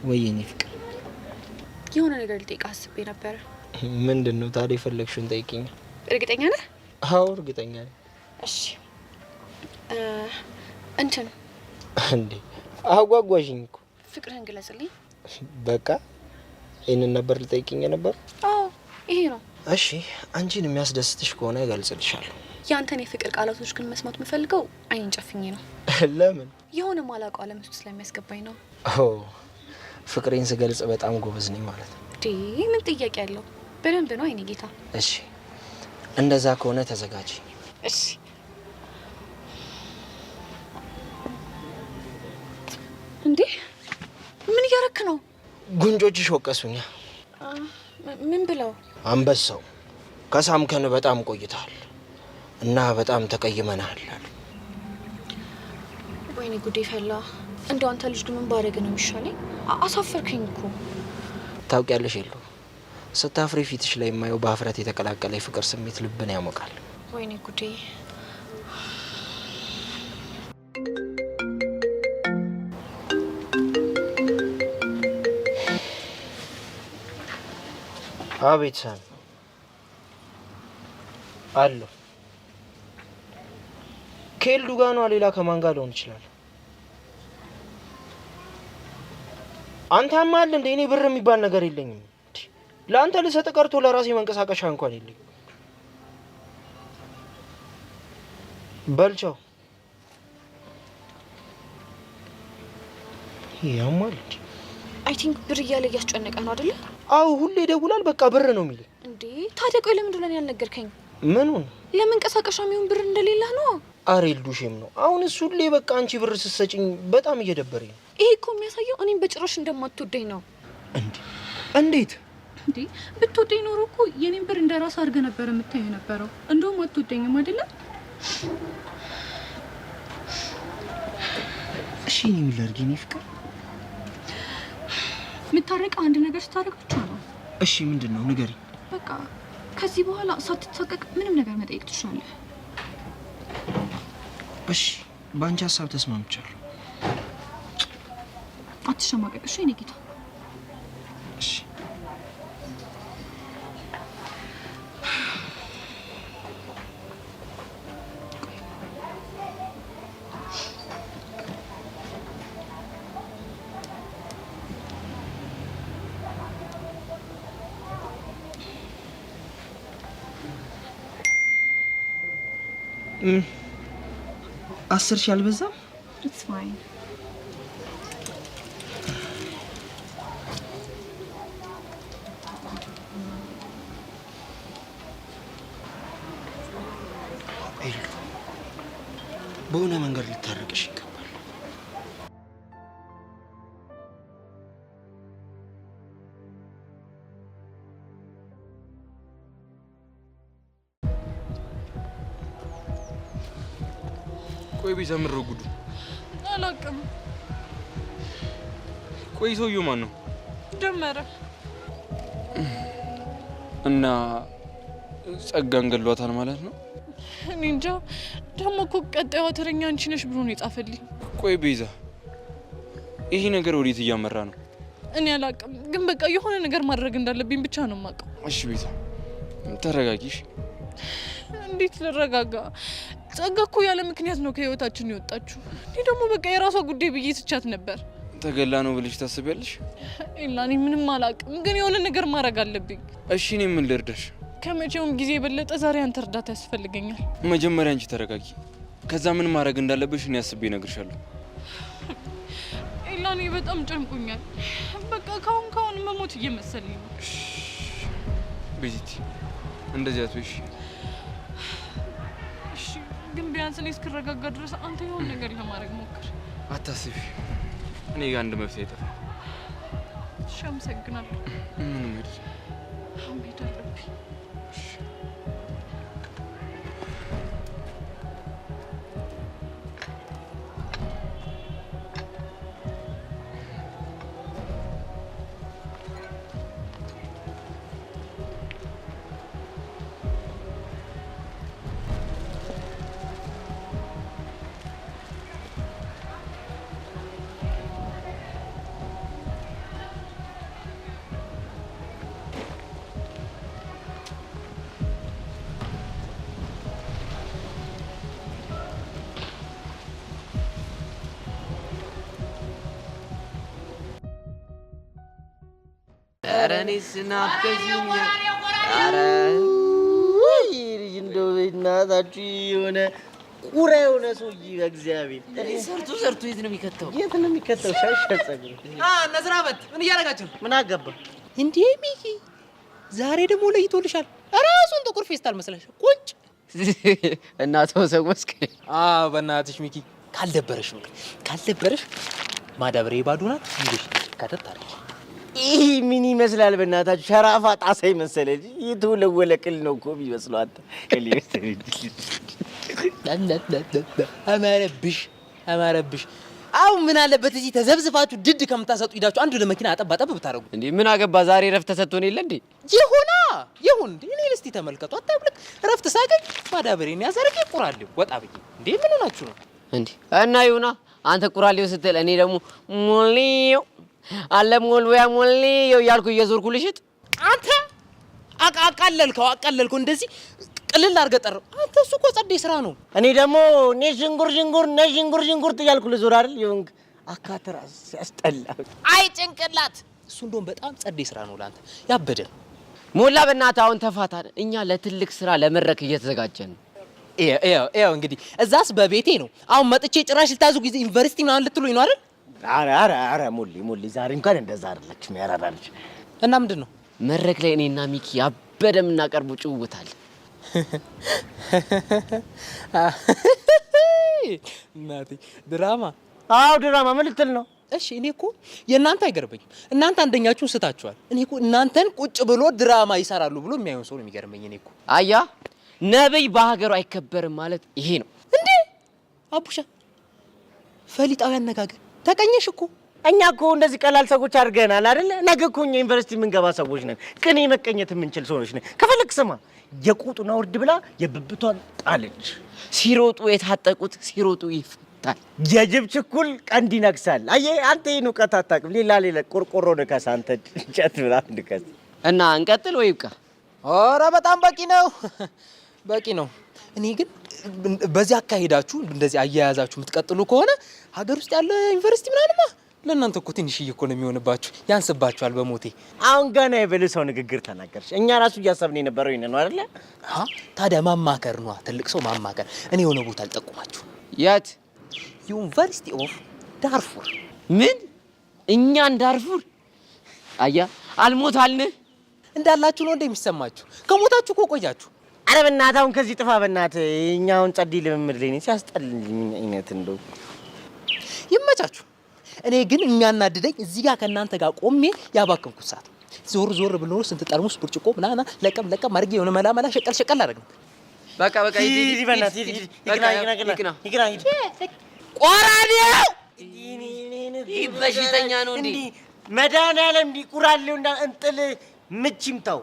ወይ የኔ ፍቅር፣ የሆነ ነገር ልጠይቅ አስቤ ነበረ። ምንድን ነው ታዲያ? የፈለግሽውን ጠይቂኝ። እርግጠኛ ነህ? አዎ እርግጠኛ ነኝ። እሺ እንትን እንዴ አጓጓሽኝ እኮ። ፍቅርህን ግለጽልኝ። በቃ ይሄንን ነበር ልጠይቂኝ ነበር? አዎ ይሄ ነው። እሺ አንቺን የሚያስደስትሽ ከሆነ እገልጽልሻለሁ። ያንተን የፍቅር ቃላቶች ግን መስማት የምፈልገው አይን ጨፍኜ ነው። ለምን? የሆነ ማላውቀው ዓለም ውስጥ ስለሚያስገባኝ ነው። ኦ ፍቅሬን ስገልጽ በጣም ጎበዝ ነኝ ማለት ነው። ምን ጥያቄ ያለው? በደንብ ነው አይኔ ጌታ። እሺ እንደዛ ከሆነ ተዘጋጂ። እሺ እንዴ ምን እያረክ ነው? ጉንጮችሽ ወቀሱኛ። ምን ብለው? አንበሳው ከሳምከን በጣም ቆይተሃል እና በጣም ተቀይመናል አሉ። ወይኔ ጉዴ ፈላ። እንደው አንተ ልጅ ግን ምን ባደረገ ነው የሚሻለኝ? አሳፈርከኝ እኮ። ታውቂያለሽ የሉ ስታፍሪ ፊትሽ ላይ የማየው በአፍረት የተቀላቀለ የፍቅር ስሜት ልብን ያሞቃል። ወይኔ ጉዴ። አቤት ሳሚ አለሁ። ከኤልዱ ጋር ነው? ሌላ ከማን ጋር ሊሆን ይችላል? አንተማ አለ እንደ እኔ ብር የሚባል ነገር የለኝም። ለአንተ ልሰጥ ቀርቶ ለራሴ መንቀሳቀሻ እንኳን የለኝም። በልቻው ያማል እንዴ? አይ ቲንክ ብር እያለ እያስጨነቀ ነው አይደለ? አዎ ሁሌ ይደውላል። በቃ ብር ነው የሚል እንዴ። ታዲያ ቆይ ለምንድን ነው ያልነገርከኝ? ምኑን? ለመንቀሳቀሻ የሚሆን ብር እንደሌለህ ነው። አሬ ኤልዱሼም ነው አሁን እሱ ሁሌ በቃ አንቺ ብር ስትሰጪኝ በጣም እየደበረኝ ነው። ይሄ እኮ የሚያሳየው እኔም በጭራሽ እንደማትወደኝ ነው። እንዴ? እንዴት? እንዴ ብትወደኝ ኖሮ እኮ የኔን ብር እንደራስ አድርገህ ነበር የምታየው የነበረው። እንደውም አትወደኝም አይደለ? እሺ እኔ ምን ላድርግ? የኔ ፍቅር የምታረቀው አንድ ነገር ስታረቅ ብቻ ነው። እሺ ምንድን ነው ንገሪ። በቃ ከዚህ በኋላ ሳትሳቀቅ ምንም ነገር መጠየቅ ትችላለህ። እሺ በአንቺ ሀሳብ ተስማምቻለሁ። አትሸማቀቅ እሺ የኔ ጌታ። እሺ አስር ሺህ አልበዛም? It's fine. ኤልዱ በሆነ መንገድ ልታረቅሽ ይገባል። ቆይ ቤዛ ምነው ጉዱ? አላውቅም። ቆይ ሰውዬው ማን ነው? ደመረ እና ጸጋን ገሏታል ማለት ነው? እኔ እንጃ። ደግሞ እኮ ቀጣዩ ተረኛ አንቺ ነሽ ብሎ ነው የጻፈልኝ። ቆይ ቤዛ ይሄ ነገር ወዴት እያመራ ነው? እኔ አላውቅም፣ ግን በቃ የሆነ ነገር ማድረግ እንዳለብኝ ብቻ ነው የማውቀው። እሺ ቤዛ ተረጋጊሽ። እንዴት ልረጋጋ? ጸጋ እኮ ያለ ምክንያት ነው ከህይወታችን የወጣችሁ። እኔ ደግሞ በቃ የራሷ ጉዳይ ብዬ ስቻት ነበር። ተገላ ነው ብለሽ ታስቢያለሽ? ኤላ እኔ ምንም አላውቅም፣ ግን የሆነ ነገር ማድረግ አለብኝ። እሺ እኔ ምን ልርዳሽ? ከመቼውም ጊዜ የበለጠ ዛሬ አንተ እርዳታ ያስፈልገኛል። መጀመሪያ አንቺ ተረጋጊ። ከዛ ምን ማድረግ እንዳለብሽ እኔ አስቤ እነግርሻለሁ። ኤላ እኔ በጣም ጨንቆኛል። በቃ ካሁን መሞት እየመሰለኝ ነው። ቤዚቲ እንደዚህ አትበይሽ። እሺ ግን ቢያንስ እኔ እስክረጋጋ ድረስ አንተ የሆነ ነገር ለማድረግ ሞክር። አታስቢ፣ እኔ ጋር አንድ መፍትሄ አይጠፋም። እሺ አመሰግናለሁ። ምንም አይደል። አሁን መሄድ አለብኝ። ኧረ እኔስ ናፍቀሽኝ። ኧረ እንደው እናታችሁ የሆነ ቁራ የሆነ ሰውዬ በእግዚአብሔር ሰርቶ የት ነው የሚከተው? የት ነው የሚከተው? ሻሽ ጸጉር እነ ስራበት ምን እያደረጋችሁ ነው? ምን አገባ እንዴ ሚኪ፣ ዛሬ ደግሞ ለይቶልሻል። ራሱን ጥቁር ፌስታል መስለሽ ቁጭ እና ተወሰወስክ። በእናትሽ ሚኪ ካልደበረሽ ነው ካልደበረሽ ማዳበሪያ ባዶ ናት። እንዴሽ ከተት አለ ይህ ምን ይመስላል? በእናታችሁ ሸራፋ ጣሳ ይመስል እንጂ የተወለወለ ቅል ነው እኮ የሚመስለው። አንተ ቅል ይመስል አማረብሽ። አሁን ምን አለበት እዚህ ተዘብዝፋችሁ ድድ ከምታሰጡ ሂዳችሁ አንዱ ለመኪና አጠብ ብታረጉ እንዴ? ምን አገባ? ዛሬ ረፍት ተሰጥቶን የለ እንዴ? ይሁን እንዴ? እኔ እስቲ ተመልከቱ። አታብልክ ረፍት ሳገኝ ማዳበሪያን ያዘርጌ ቁራሌው ወጣ ብዬ እንዴ ምን ሆናችሁ ነው እንዴ? እና ይሁና አንተ ቁራሌው ስትል እኔ ደግሞ ሞሊው አለ ሞሊው ያልኩ እየዞርኩ ልሽጥ። አንተ አቃለልከው እንደዚህ ቅልል አድርገህ ጠራው። አንተ እሱ እኮ ጸዴ ስራ ነው። እኔ ደግሞ ሽንጉር እያልኩ ልዞር አይደል? ይሁን አካተራስ ያስጠላ። አይ ጭንቅላት እሱ እንደውም በጣም ጸዴ ስራ ነው ለአንተ ያበደ። ሞላ በእናትህ አሁን ተፋታን። እኛ ለትልቅ ስራ ለመድረክ እየተዘጋጀን ነው። ይኸው እንግዲህ እዛስ በቤቴ ነው። አሁን መጥቼ ጭራሽ ልታዙ ጊዜ ዩኒቨርሲቲ ምናምን ልትሉኝ ነው አይደል? ኧረ ሞሊ ዛሬ እንኳን እንደዛ አይደለችም ያራዳለች። እና ምንድን ነው መድረክ ላይ እኔና ሚኪ ያበደ የምናቀርቡ ጭውውት አለ። እናቴ ድራማ? አዎ ድራማ። ምን ልትል ነው? እሺ እኔ እኮ የእናንተ አይገርመኝም። እናንተ አንደኛችሁን ስታችኋል። እኔ እኮ እናንተን ቁጭ ብሎ ድራማ ይሰራሉ ብሎ የሚያዩን ሰው ነው የሚገርመኝ። እኔ እኮ አያ ነብይ በሀገሩ አይከበርም ማለት ይሄ ነው እንዴ? አቡሻ ፈሊጣዊ አነጋገር ተቀኘሽ እኮ። እኛ እኮ እንደዚህ ቀላል ሰዎች አድርገናል አይደል? ነገ እኮ እኛ ዩኒቨርሲቲ የምንገባ ሰዎች ነን። ቅኔ መቀኘት የምንችል ሰዎች ነን። ከፈለክ ስማ፣ የቁጡን አውርድ ብላ የብብቷን ጣለች። ሲሮጡ የታጠቁት ሲሮጡ ይፈታል። የጅብ ችኩል ቀንድ ይነክሳል። አየህ አንተ ይህን እውቀት አታውቅም። ሌላ ቆርቆሮ ንከስ አንተ እንጨት ምናምን ንከስ። እና እንቀጥል ወይ ይብቃ? ኧረ በጣም በቂ ነው። እኔ ግን በዚህ አካሄዳችሁ እንደዚህ አያያዛችሁ የምትቀጥሉ ከሆነ ሀገር ውስጥ ያለ ዩኒቨርሲቲ ምናልማ ለእናንተ እኮ ትንሽዬ እኮ ነው የሚሆንባችሁ። ያንስባችኋል በሞቴ። አሁን ገና የብልህ ሰው ንግግር ተናገርሽ። እኛ ራሱ እያሰብን የነበረው ይሄን ነው አይደለ? ታዲያ ማማከር ነው፣ ትልቅ ሰው ማማከር። እኔ የሆነ ቦታ አልጠቁማችሁ። የት? ዩኒቨርሲቲ ኦፍ ዳርፉር። ምን? እኛን ዳርፉር? አያ አልሞታልን እንዳላችሁ ነው እንደሚሰማችሁ። ከሞታችሁ እኮ ቆያችሁ። አረ በእናትህ አሁን ከዚህ ጥፋ በእናትህ። እኛውን ጸዲ ልምምድ ላይ ነኝ። ሲያስጠልልኝ አይነት እንደው ይመቻችሁ። እኔ ግን የሚያናድደኝ እዚህ ጋር ከእናንተ ጋር ቆሜ ያባከንኩት ሰዓት ዞር ብሎ ስንት ጠርሙስ ብርጭቆ ምናምን ለቀም አድርጌ የሆነ መላ ሸቀል አደረግን። በቃ ሂድ በእናትህ ሂድ። ቆራዴው ይህ በሽተኛ ነው እንዴ? መድኃኒዓለም እንዲቁራሌው እንጥል ምችምታው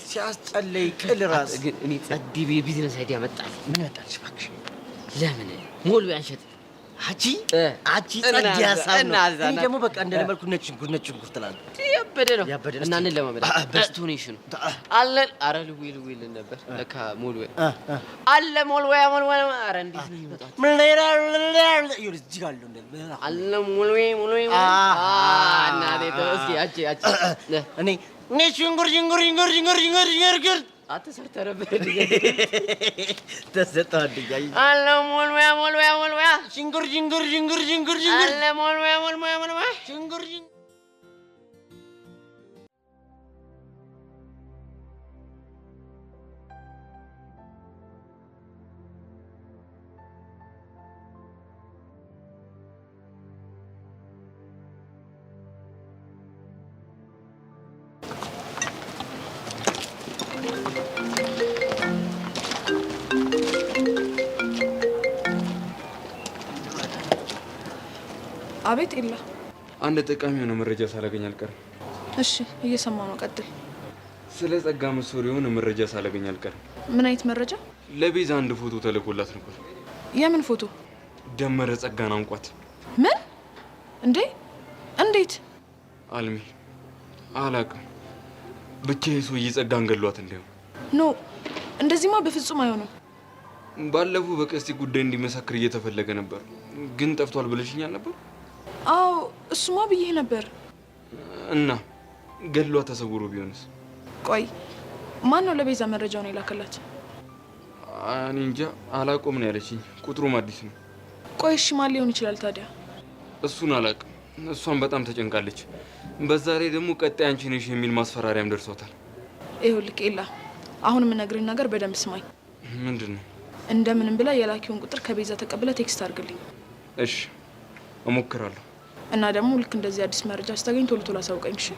ሲያስጠለይ ቅል ራስ ግን እኔ ጸዲ ቢዝነስ አይዲያ መጣል። ምን መጣልሽ እባክሽ? ለምን ሞል ያንሸጥ አቺ ጸዲ ያሳብ ነው። እኔ ደግሞ በቃ እንደለመድኩ ነጭ ሽንኩርት ትላለህ። ያበደ ነው እና እንለማመድ። በስቶኔሽን አለ። አረ ልዊል ነበር ለካ ሞል አለ ሞል አረ እንዴት ነው የሚመጣው? ምን ላይ ይኸውልህ እዚህ ጋር አለው እንደ አለ ሞል እና እስኪ አቺ እኔ ሽንጉር አትሰርተረበ ተሰጣድጋይ አለ ሞል ሽንጉር አለ ሞል ሽንጉር አቤት ኤላ። አንድ ጠቃሚ የሆነ መረጃ ሳላገኝ አልቀርም። እሺ እየሰማሁ ነው፣ ቀጥል። ስለ ጸጋ መስወር የሆነ መረጃ ሳላገኝ አልቀርም። ምን አይነት መረጃ? ለቤዛ አንድ ፎቶ ተልኮላት ነበር። የምን ፎቶ? ደመረ ጸጋን አንቋት። ምን? እንዴ? እንዴት? አልሚ አላውቅም፣ ብቻ የሰውዬ ጸጋን ገሏት እንዲያው። ኖ እንደዚህማ በፍጹም አይሆንም። ባለፈው በቀስቲ ጉዳይ እንዲመሰክር እየተፈለገ ነበር፣ ግን ጠፍቷል ብለሽኛል ነበር? አዎ እሱማ ብዬ ነበር። እና ገሏ ተሰውሮ ቢሆንስ? ቆይ ማን ነው ለቤዛ መረጃውን የላከላት? እኔ እንጃ አላውቅም ነው ያለችኝ። ቁጥሩም አዲስ ነው። ቆይ እሺ ማን ሊሆን ይችላል ታዲያ? እሱን አላውቅም። እሷን በጣም ተጨንቃለች። በዛ ላይ ደግሞ ቀጣይ አንቺ ነሽ የሚል ማስፈራሪያም ደርሷታል። ይኸውልህ ኤላ፣ አሁን የምነግርህን ነገር በደንብ ስማኝ። ምንድን ነው? እንደምንም ብላ የላኪውን ቁጥር ከቤዛ ተቀብለ ቴክስት አድርግልኝ። እሺ እሞክራለሁ። እና ደግሞ ልክ እንደዚህ አዲስ መረጃ ስታገኝ ቶሎ ቶሎ አሳውቀኝ። እሺ?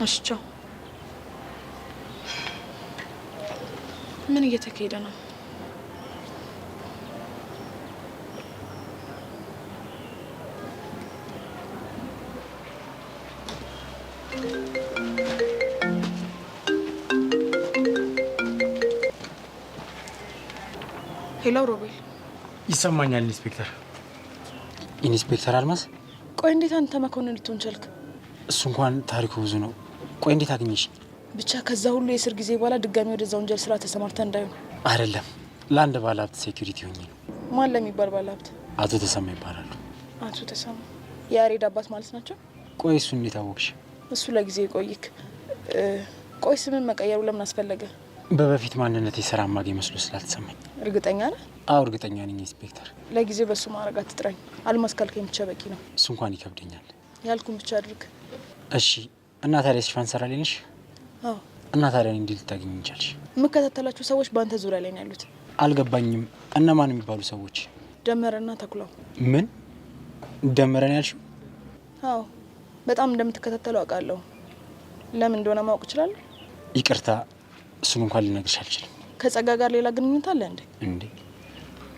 እሺ። ቻው። ምን እየተካሄደ ነው? ሄሎ ሮቤል። ይሰማኛል ኢንስፔክተር። ኢንስፔክተር አልማዝ? ቆይ እንዴት አንተ መኮንን ልትሆን ቻልክ? እሱ እንኳን ታሪኩ ብዙ ነው። ቆይ እንዴት አገኘሽ? ብቻ ከዛ ሁሉ የእስር ጊዜ በኋላ ድጋሚ ወደዛ ወንጀል ስራ ተሰማርተ እንዳይሆን። አይደለም፣ ለአንድ ባለሀብት ሴኩሪቲ ሆኜ ነው። ማን ለሚባል ባለሀብት? አቶ ተሰማ ይባላሉ። አቶ ተሰማ የያሬድ አባት ማለት ናቸው? ቆይ እሱ እንዴት አወቅሽ? እሱ ለጊዜ ቆይክ። ቆይ ስምን መቀየሩ ለምን አስፈለገ? በበፊት ማንነት የስራ ማገኝ መስሎ ስላልተሰማኝ። እርግጠኛ ነህ? አዎ እርግጠኛ ነኝ ኢንስፔክተር። ለጊዜ በሱ ማድረግ አትጥራኝ። አልማዝ ካልከኝ ብቻ በቂ ነው። እሱ እንኳን ይከብደኛል። ያልኩን ብቻ አድርግ። እሺ። እና ታዲያ ሽፋን ሰራልኝ ነሽ? አዎ። እና ታዲያ እንዴ ልታገኝ እንቻልሽ? የምከታተላቸው ሰዎች በአንተ ዙሪያ ላይ ነው ያሉት። አልገባኝም። እነማን የሚባሉ ሰዎች? ደመረና ተኩላው። ምን ደመረን ያልሽው? አዎ በጣም እንደምትከታተለው አውቃለሁ። ለምን እንደሆነ ማወቅ እችላለሁ? ይቅርታ፣ እሱን እንኳን ልነግርሽ አልችልም። ከጸጋ ጋር ሌላ ግንኙነት አለ እንዴ? እንዴ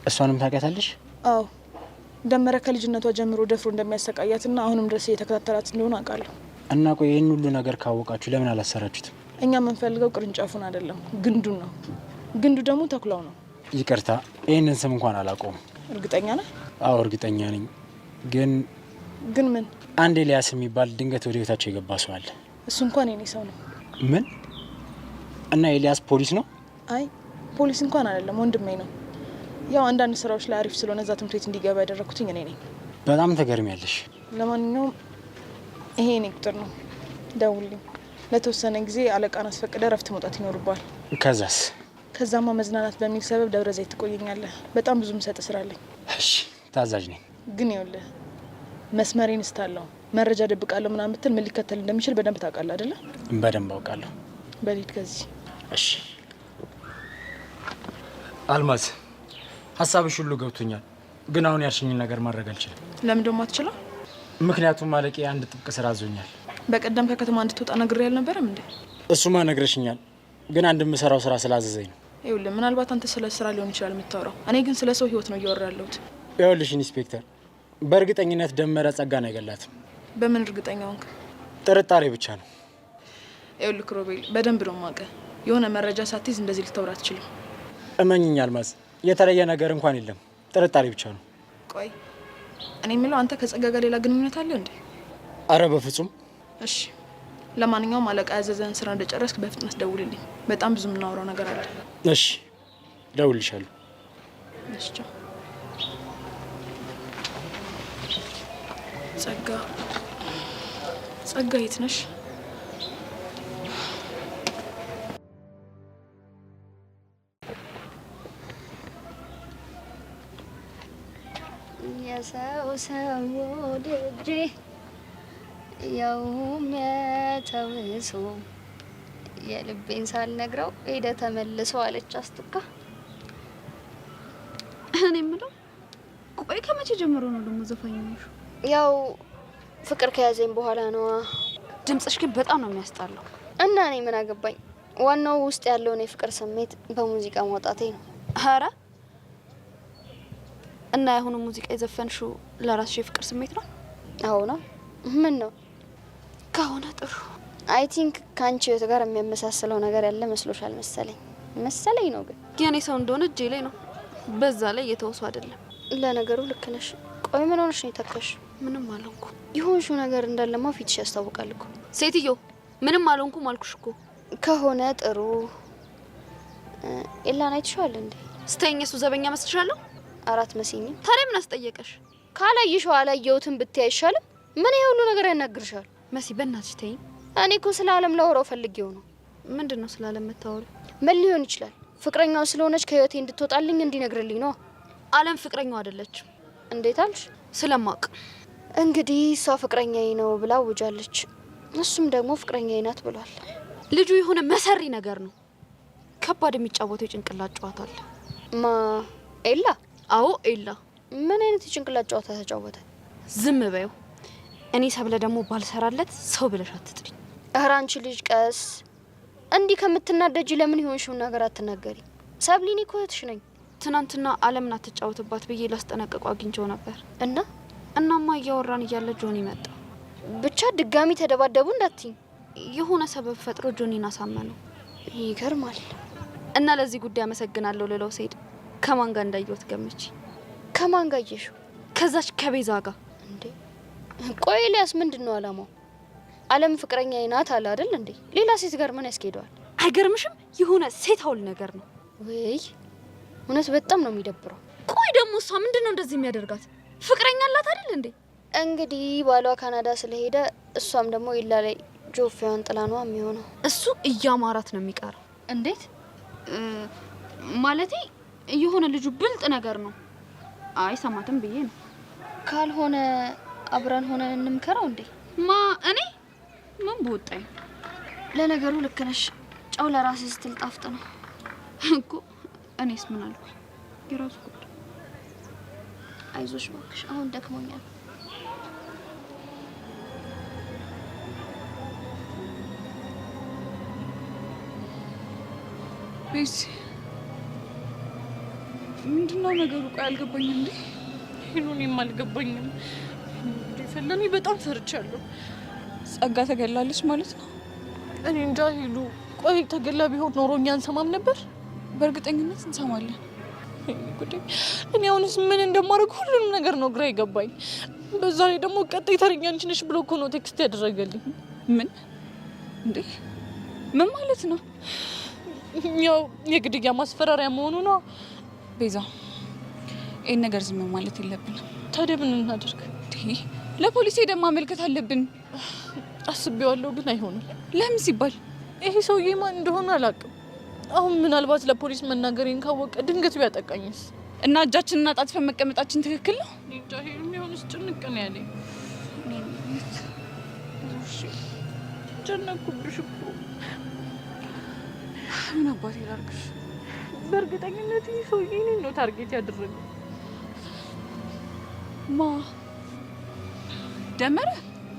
እሷንም ታውቂያታለሽ? አዎ ደመረ ከልጅነቷ ጀምሮ ደፍሮ እንደሚያሰቃያትና አሁንም ድረስ እየተከታተላት እንደሆነ አውቃለሁ። እና ቆይ ይህን ሁሉ ነገር ካወቃችሁ ለምን አላሰራችሁትም? እኛ የምንፈልገው ቅርንጫፉን አይደለም ግንዱን ነው። ግንዱ ደግሞ ተኩላው ነው። ይቅርታ፣ ይህንን ስም እንኳን አላውቀውም። እርግጠኛ ነህ? አዎ እርግጠኛ ነኝ። ግን ምን? አንድ ኤልያስ የሚባል ድንገት ወደ ቤታቸው የገባ ሰው አለ። እሱ እንኳን የኔ ሰው ነው። ምን? እና ኤልያስ ፖሊስ ነው? አይ ፖሊስ እንኳን አይደለም፣ ወንድሜ ነው። ያው አንዳንድ ስራዎች ላይ አሪፍ ስለሆነ እዛ ትምህርት ቤት እንዲገባ ያደረኩትኝ እኔ ነኝ። በጣም ተገርሚያለሽ። ለማንኛውም ይሄ የኔ ቁጥር ነው፣ ደውልኝ። ለተወሰነ ጊዜ አለቃን አስፈቅደ ረፍት መውጣት ይኖርባል። ከዛስ? ከዛማ መዝናናት በሚል ሰበብ ደብረ ዘይት ትቆየኛለህ። በጣም ብዙ ምሰጥ ስራ አለኝ። እሺ ታዛዥ ነኝ። ግን ይኸውልህ መስመሬን ስታለው መረጃ ደብቃለሁ ምናምን ብትል ምን ሊከተል እንደሚችል በደንብ ታውቃለህ አይደለ? በደንብ አውቃለሁ። በሊድ ከዚህ እሺ አልማዝ፣ ሀሳብሽ ሁሉ ገብቶኛል፣ ግን አሁን ያልሽኝን ነገር ማድረግ አልችልም። ለምን ደሞ አትችለው? ምክንያቱም አለቄ አንድ ጥብቅ ስራ አዞኛል። በቀደም ከከተማ እንድትወጣ ነግሬ አልነበረም እንዴ? እሱማ ነግረሽኛል፣ ግን አንድ የምሰራው ስራ ስላዘዘኝ ነው። ይኸውልህ ምናልባት አንተ ስለ ስራ ሊሆን ይችላል የምታወራው፣ እኔ ግን ስለ ሰው ህይወት ነው እያወራ ያለሁት። ይኸውልሽ ኢንስፔክተር፣ በእርግጠኝነት ደመረ ጸጋን አይገላትም። በምን እርግጠኛ ሆንክ? ጥርጣሬ ብቻ ነው። ይኸውልህ ክሮቤል፣ በደንብ ነው የማውቅህ። የሆነ መረጃ ሳትይዝ እንደዚህ ልታወራ አትችልም። እመኝኝ አልማዝ፣ የተለየ ነገር እንኳን የለም፣ ጥርጣሬ ብቻ ነው። ቆይ እኔ የምለው አንተ ከጸጋ ጋር ሌላ ግንኙነት አለ እንዴ? አረ በፍጹም። እሺ ለማንኛውም አለቃ ያዘዘን ስራ እንደጨረስክ በፍጥነት ደውልልኝ። በጣም ብዙ የምናወራው ነገር አለ። እሺ ደውልልሻለሁ። እሺ ቻው። ጸጋ የት ነሽ? የሰው ሰው ወድጄ ያውም የተውሶ የልቤን ሳልነግረው ሄደ ተመልሶ አለች አስትካ። እኔ የምለው ቆይ ከመቼ ጀምሮ ነው ደግሞ ዘፋኝሽ? ያው ፍቅር ከያዘኝ በኋላ ነው። ድምጽሽ ግን በጣም ነው የሚያስጣለው። እና እኔ ምን አገባኝ? ዋናው ውስጥ ያለውን የፍቅር ስሜት በሙዚቃ ማውጣቴ ነው። ኧረ እና የሆነ ሙዚቃ የዘፈንሽው ለራስሽ የፍቅር ስሜት ነው? አዎ ነው። ምን ነው? ከሆነ ጥሩ። አይ ቲንክ ካንቺ ህይወት ጋር የሚያመሳስለው ነገር ያለ መስሎሻል መሰለኝ ነው። ግን የኔ ሰው እንደሆነ እጄ ላይ ነው። በዛ ላይ እየተወሱ አይደለም። ለነገሩ ልክ ነሽ። ቆይ ምን ሆነሽ ነው የተከሽ? ምንም አልሆንኩ። ይሁንሽው ነገር እንዳለማ ፊትሽ ያስታውቃል እኮ። ሴትዮ ምንም አልሆንኩም አልኩሽ እኮ። ከሆነ ጥሩ። ኤላን አይተሽዋል እንዴ? ስተኝ እሱ ዘበኛ መስልሻለሁ? አራት መሲኝም። ታዲያ ምን አስጠየቀሽ? ካላየሽው አላየሁትም ብታይ አይሻልም? ምን ይሄ ሁሉ ነገር ያናግርሻል? መሲ በእናትሽ ተይኝ። እኔ እኮ ስለ አለም ላወራው ፈልጌው ነው። ምንድነው ስለ አለም የምታወሪው? ምን ሊሆን ይችላል? ፍቅረኛው ስለሆነች ከህይወቴ እንድትወጣልኝ እንዲነግርልኝ ነው። አለም ፍቅረኛው አይደለችም። እንዴት አልሽ? ስለማቅ እንግዲህ እሷ ፍቅረኛዬ ነው ብላ አውጃለች። እሱም ደግሞ ፍቅረኛዬ ናት ብሏል። ልጁ የሆነ መሰሪ ነገር ነው። ከባድ የሚጫወተው የጭንቅላት ጨዋታ አለ። ኤላ? አዎ ኤላ። ምን አይነት የጭንቅላት ጨዋታ ተጫወተ? ዝም በይው። እኔ ሰብለ ደግሞ ባልሰራለት ሰው ብለሽ አትጥሪኝ። ኧረ አንቺ ልጅ ቀስ እንዲህ ከምትናደጂ ለምን ይሆንሽው ነገር አትናገሪ? ሰብሊኒ እኮ እህትሽ ነኝ። ትናንትና አለምን አትጫወትባት ብዬ ላስጠነቅቀው አግኝቼው ነበር እና እናማ እያወራን እያለ ጆኒ መጣ። ብቻ ድጋሚ ተደባደቡ እንዳትኝ። የሆነ ሰበብ ፈጥሮ ጆኒን አሳመነው። ይገርማል። እና ለዚህ ጉዳይ አመሰግናለሁ ልለው ስሄድ ከማን ጋር እንዳየሁት ገመች። ከማን ጋር አየሽው? ከዛች ከቤዛ ጋር። እንዴ ቆይ ኤልያስ ምንድን ነው አላማው? አለም ፍቅረኛ ናት አለ አይደል እንዴ? ሌላ ሴት ጋር ምን ያስኬደዋል? አይገርምሽም? የሆነ ሴት አውል ነገር ነው። ወይ እውነት በጣም ነው የሚደብረው። ቆይ ደግሞ እሷ ምንድነው እንደዚህ የሚያደርጋት? ፍቅረኛ አላት አይደል እንዴ? እንግዲህ ባሏ ካናዳ ስለሄደ እሷም ደግሞ ኢላ ላይ ጆፌዋን ጥላኗ የሚሆነው። እሱ እያማራት ነው የሚቀረው። እንዴት ማለቴ የሆነ ልጁ ብልጥ ነገር ነው። አይ ሰማትም ብዬ ነው። ካልሆነ አብረን ሆነን እንምከረው እንዴ? ማ እኔ ምን በወጣኝ። ለነገሩ ልክ ነሽ። ጨው ለራስ ስትል ጣፍጥ ነው እኮ። እኔስ ምን አልኩ? የራሱ ጉዳይ። አይዞሽ እባክሽ፣ አሁን ደክሞኛል። ቤዚ ምንድነው ነገሩ? ቆይ አልገባኝም። እንዴ ሄሉኔም አልገባኝም። ፈለኒ በጣም ፈርቻለሁ። ጸጋ ተገላለች ማለት ነው? እኔ እንጃ ሄሉ። ቆይ ተገላ ቢሆን ኖሮ እኛ እንሰማም ነበር? በእርግጠኝነት እንሰማለን። እኔ አሁንስ ምን እንደማደርግ ሁሉንም ነገር ነው ግራ ይገባኝ። በዛ ላይ ደግሞ ቀጣይ ተረኛ አንቺ ነሽ ብሎ እኮ ነው ቴክስት ያደረገልኝ። ምን እንዴ? ምን ማለት ነው? ያው የግድያ ማስፈራሪያ መሆኑ ነው። ቤዛ ይህን ነገር ዝም ማለት የለብንም። ታዲያ ምን እናደርግ? ለፖሊስ ሄደን ማመልከት አለብን። አስቤዋለሁ ግን አይሆንም። ለምን ሲባል ይሄ ሰውዬ ማን እንደሆነ አላውቅም። አሁን ምናልባት ለፖሊስ መናገሬን ካወቀ ድንገት ቢያጠቃኝስ? እና እጃችንና ጣጥፈን መቀመጣችን ትክክል ነው? እንጃ ሄሉ፣ የሚሆንስ ጭንቅ ነው ያለኝ። ጨነኩብሽ እኮ። ምን አባቴ ላድርግሽ? በእርግጠኝነት ይህ ሰውዬ እኔን ነው ታርጌት ያደረገው። ማ ደመረ?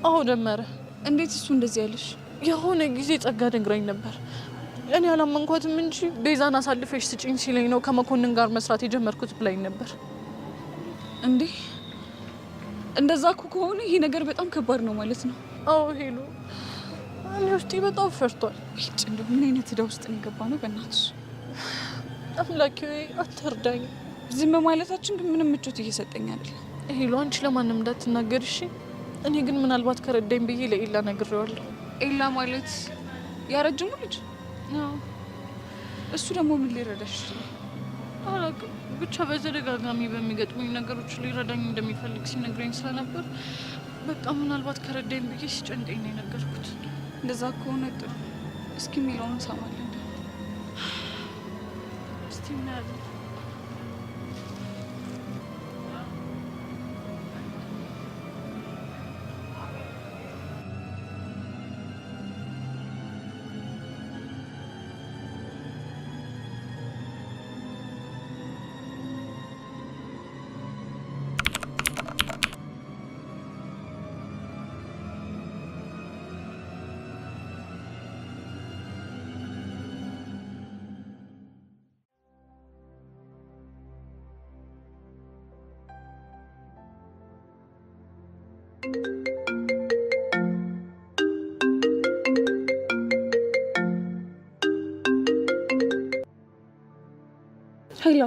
አዎ ደመረ። እንዴት እሱ እንደዚህ ያለሽ? የሆነ ጊዜ ጸጋ ነግራኝ ነበር። እኔ አላመንኳትም እንጂ ቤዛን አሳልፈሽ ስጪኝ ሲለኝ ነው ከመኮንን ጋር መስራት የጀመርኩት ብላኝ ነበር። እንዴ እንደዛ እኮ ከሆነ ይሄ ነገር በጣም ከባድ ነው ማለት ነው። አዎ ሄሉ፣ እኔ ውስጤ በጣም ፈርቷል። እንደው ምን አይነት ዕዳ ውስጥ ነው የገባ ነው? በእናትሽ አምላኬ አትርዳኝ። ዝም ማለታችን ግን ምንም ምቾት እየሰጠኝ አይደለም። ሄሉ፣ አንቺ ለማንም እንዳትናገር እሺ? እኔ ግን ምናልባት ከረዳኝ ብዬ ለኤላ ነግሬዋለሁ። ኤላ ማለት ያረጅሙ ልጅ? እሱ ደግሞ ምን ሊረዳሽ ይችላል? አላውቅም። ብቻ በተደጋጋሚ በሚገጥሙኝ ነገሮች ሊረዳኝ እንደሚፈልግ ሲነግረኝ ስለነበር በቃ ምናልባት ከረዳኝ ብዬ ሲጨንቀኝ ነው የነገርኩት። እንደዛ ከሆነ ጥሩ። እስኪ የሚለውን እንሰማለን። እስቲ እናያለን። ሄሎ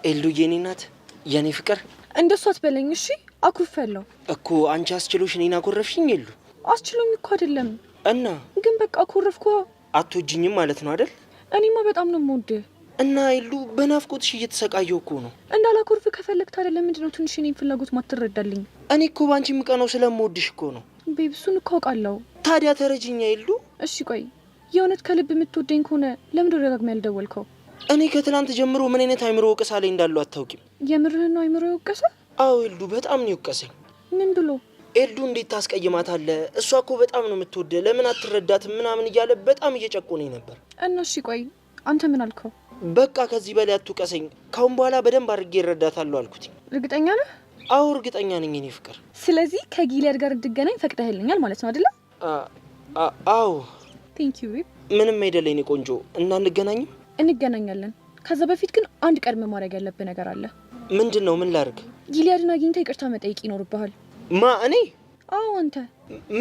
ኤልዱ፣ የኔ ናት የኔ ፍቅር። እንደሱ አትበለኝ እሺ። አኩርፌያለሁ እኮ። አንቺ አስችሎሽ እኔን አኮረፍሽኝ? ኤልዱ አስችሎኝ እኮ አይደለም። እና ግን በቃ አኮረፍኩ። አትወጂኝም ማለት ነው አይደል? እኔማ በጣም ነው የምወድህ። እና ኤልዱ፣ በናፍቆትሽ እየተሰቃየሁ እኮ ነው። እንዳላኮርፍ ከፈለግት አይደለም ምንድነው ትንሽ እኔን ፍላጎት ማትረዳልኝ? እኔ እኮ ባንቺ የምቀነው ስለምወድሽ እኮ ነው። ቤብ፣ እሱን እኮ አውቃለሁ። ታዲያ ተረጅኛ ኤልዱ። እሺ ቆይ፣ የእውነት ከልብ የምትወደኝ ከሆነ ለምንድነው ደጋግመህ ያልደወልከው? እኔ ከትላንት ጀምሮ ምን አይነት አይምሮ ወቀሳ ላይ እንዳለው አታውቂም። የምርህን ነው አይምሮ የወቀሰ? አዎ ኤልዱ፣ በጣም ነው የወቀሰኝ። ምን ብሎ? ኤልዱ፣ እንዴት ታስቀይማታለህ? እሷ እኮ በጣም ነው የምትወደ፣ ለምን አትረዳትም ምናምን እያለ በጣም እየጨቆነኝ ነበር። እና እሺ ቆይ አንተ ምን አልከው? በቃ ከዚህ በላይ አትውቀሰኝ፣ ካሁን በኋላ በደንብ አድርጌ እረዳታለሁ አልኩት። እርግጠኛ ነህ? አዎ እርግጠኛ ነኝ እኔ ፍቅር። ስለዚህ ከጊሊያድ ጋር እንድገናኝ ፈቅደህልኛል ማለት ነው አይደለ? አዎ። ቴንክ ዩ ቤብ። ምንም አይደለም እኔ ቆንጆ። እና እንገናኝም? እንገናኛለን። ከዛ በፊት ግን አንድ ቀድመ ማድረግ ያለብህ ነገር አለ። ምንድነው? ምን ላድርግ? ጊሊያድን አግኝተህ ይቅርታ መጠየቅ ይኖርብሃል። እኔ? አዎ አንተ።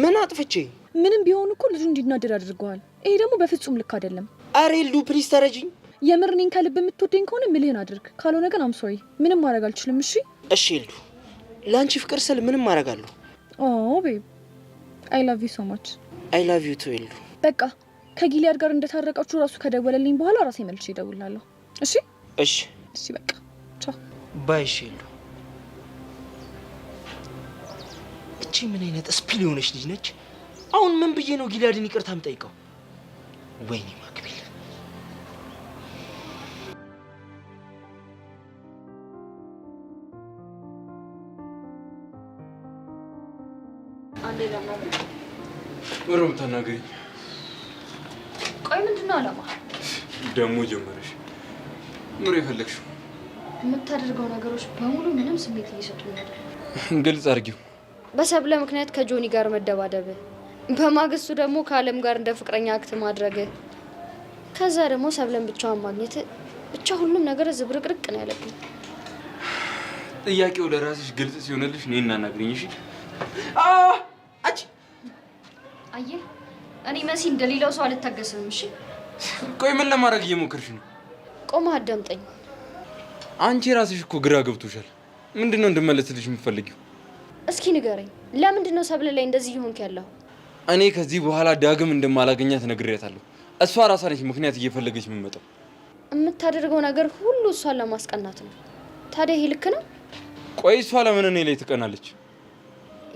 ምን አጥፍቼ? ምንም ቢሆን እኮ ልጁ እንዲናደድ አድርገዋል። ይሄ ደግሞ በፍጹም ልክ አይደለም። አሬ ኤልዱ ፕሊዝ ተረጂኝ። የምር እኔን ከልብ የምትወደኝ ከሆነ ምልህን አድርግ፣ ካልሆነ ግን አም ሶሪ ምንም ማድረግ አልችልም። እሺ እሺ ኤልዱ፣ ለአንቺ ፍቅር ስል ምንም አደርጋለሁ። ኦ ቤብ አይ ላቭ ዩ ሶ ማች። አይ ላቭ ዩ ቱ ኤልዱ። በቃ ከጊሊያድ ጋር እንደታረቃችሁ ራሱ ከደወለልኝ በኋላ ራሴ መልሼ እደውልላለሁ። እሺ እሺ እሺ በቃ ቻው ባይ። እሺ ኤልዱ። እቺ ምን አይነት ስፒል የሆነች ልጅ ነች? አሁን ምን ብዬ ነው ጊሊያድን ይቅርታ የምጠይቀው? ወይኔ ማክቤል። አንዴ ለማለት ወረም ተናገሪኝ። ቆይ ምንድነው አላማ? ደሞ ጀመረሽ? ኑሮ የፈለግሽው የምታደርገው ነገሮች በሙሉ ምንም ስሜት እየሰጡኝ አይደለም። ግልጽ አድርጊው። በሰብለ ምክንያት ከጆኒ ጋር መደባደብ፣ በማግስቱ ደግሞ ከአለም ጋር እንደ ፍቅረኛ አክት ማድረግ፣ ከዛ ደግሞ ሰብለን ብቻዋን ማግኘት፣ ብቻ ሁሉም ነገር ዝብርቅርቅ ነው ያለብኝ። ጥያቄው ለራስሽ ግልጽ ሲሆንልሽ እኔን እናናግሪኝ። እሺ አየህ፣ እኔ መሲ እንደሌላው ሰው አልታገስም። እሺ ቆይ ምን ለማድረግ እየሞከርሽ ነው? ቆመህ አዳምጠኝ። አንቺ ራስሽ እኮ ግራ ገብቶሻል። ምንድነው እንድመለስልሽ የምትፈልጊው? እስኪ ንገረኝ፣ ለምንድን ነው ሰብለ ላይ እንደዚህ ይሆንክ ያለው? እኔ ከዚህ በኋላ ዳግም እንደማላገኛት ነግሬያታለሁ። እሷ ራሷ ነች ምክንያት እየፈለገች የምትመጣው። የምታደርገው ነገር ሁሉ እሷን ለማስቀናት ነው። ታዲያ ይሄ ልክ ነው? ቆይ እሷ ለምን እኔ ላይ ትቀናለች?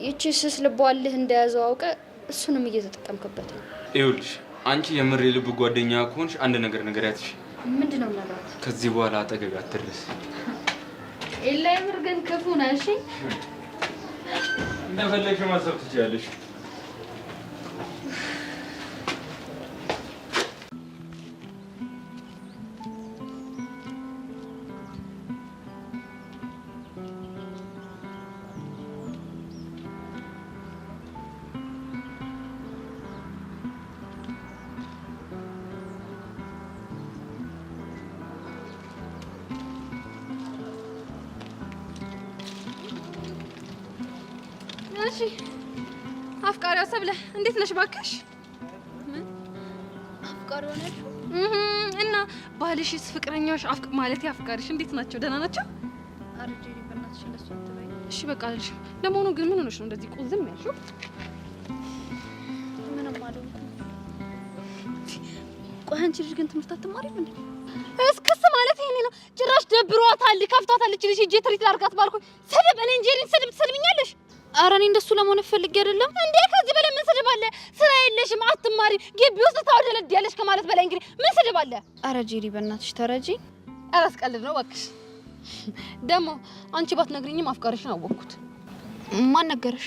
ይቺ ስስ ልቧ አልህ እንደያዘው አውቀ እሱንም እየተጠቀምክበት ነው። ይኸውልሽ አንቺ የምር የልብ ጓደኛ ከሆንሽ አንድ ነገር ንገሪያት። እሺ ምንድነው ነገር? ከዚህ በኋላ አጠገብ አትድረስ። ኤላይ ምር ግን ክፉ ነህ። እሺ እንደፈለግሽ ማሰብ ትችያለሽ። እሺ አፍቃሪዋ ሰብለ እንዴት ነሽ ባክሽ? ምን አፍቃሪዋ ነሽ? እና ባልሽስ ፍቅረኛሽ ማለት አፍቃሪሽ እንዴት ናቸው? ደህና ናቸው? አርጄ በእናትሽ እንደሱ አትበይ። እሺ በቃ አልሽ። ለመሆኑ ግን ምን ሆነሽ ነው እንደዚህ ቁዝም ያልሽው? ምንም አልሆንኩም። ቆይ አንቺ ልጅ ግን ትምህርት አትማሪም እንዴ? እስክስ ማለት ይሄኔ ነው። ጭራሽ ደብሯታል፣ ከፍቷታል። ልጅ ልጅ ጄ ትሪት ላርጋት ባልኩኝ ስድብ እኔ እንጂ ስድብ ትሰድብኛለሽ? ኧረ እኔ እንደሱ ለመሆን ፈልጌ አይደለም እንዴ። ከዚህ በላይ ምን ስድብ አለ? ስራ የለሽም፣ አትማሪ፣ ግቢ ውስጥ ታወደለድያለሽ ከማለት በላይ እንግዲህ ምን ስድብ አለ? ኧረ ጄሪ በእናትሽ ተረጂ። ኧረ አስቀልድ ነው እባክሽ። ደግሞ አንቺ ባትነግሪኝም አፍቃሪሽን አወቅኩት። ማን ነገረሽ?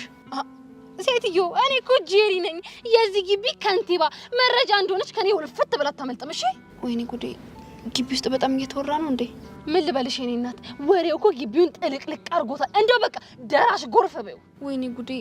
ሴትዮ እኔ እኮ ጄሪ ነኝ፣ የዚህ ግቢ ከንቲባ። መረጃ እንደሆነች ከኔ ውልፍት ብላ አታመልጥም። እሺ ወይኔ ጉዴ፣ ግቢ ውስጥ በጣም እየተወራ ነው እንዴ? ምን ልበልሽ የኔ እናት፣ ወሬው እኮ ግቢውን ጥልቅልቅ አድርጎታል። እንደው በቃ ደራሽ ጎርፍ በይው። ወይኔ ጉዴ፣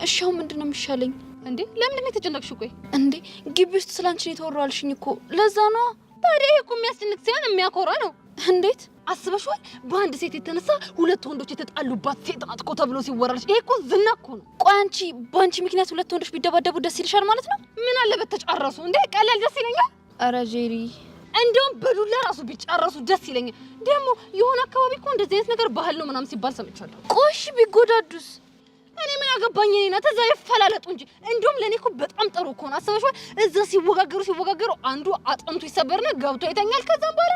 እሺ አሁን ምንድነው የሚሻለኝ እንዴ? ለምንድን ነው የተጨነቅሽው? ቆይ እንዴ ግቢ ውስጥ ስላንቺ ነው የተወራው አልሽኝ እኮ፣ ለዛ ነው። ታዲያ ይሄ እኮ የሚያስጨንቅ ሳይሆን የሚያኮራ ነው። እንዴት አስበሽዋል? በአንድ ሴት የተነሳ ሁለት ወንዶች የተጣሉባት ሴት ናት እኮ ተብሎ ሲወራልሽ፣ ይሄ እኮ ዝና እኮ ነው። ቆይ አንቺ በአንቺ ምክንያት ሁለት ወንዶች ቢደባደቡ ደስ ይልሻል ማለት ነው? ምን አለበት ተጫረሱ እንዴ? ቀላል ደስ ይለኛል። ኧረ ጄሪ እንደውም በዱላ ራሱ ቢጫረሱ ደስ ይለኛል። ደግሞ የሆነ አካባቢ እኮ እንደዚህ አይነት ነገር ባህል ነው ምናምን ሲባል ሰምቻለሁ። ቆሽ ቢጎዳዱስ? እኔ ምን አገባኝ? እኔና ተዛ ይፈላለጡ እንጂ። እንደውም ለኔ እኮ በጣም ጥሩ እኮ ነው። አስበሽዋል? እዛ ሲወጋገሩ አንዱ አጥንቱ ይሰበርና ገብቶ ይተኛል። ከዛም በኋላ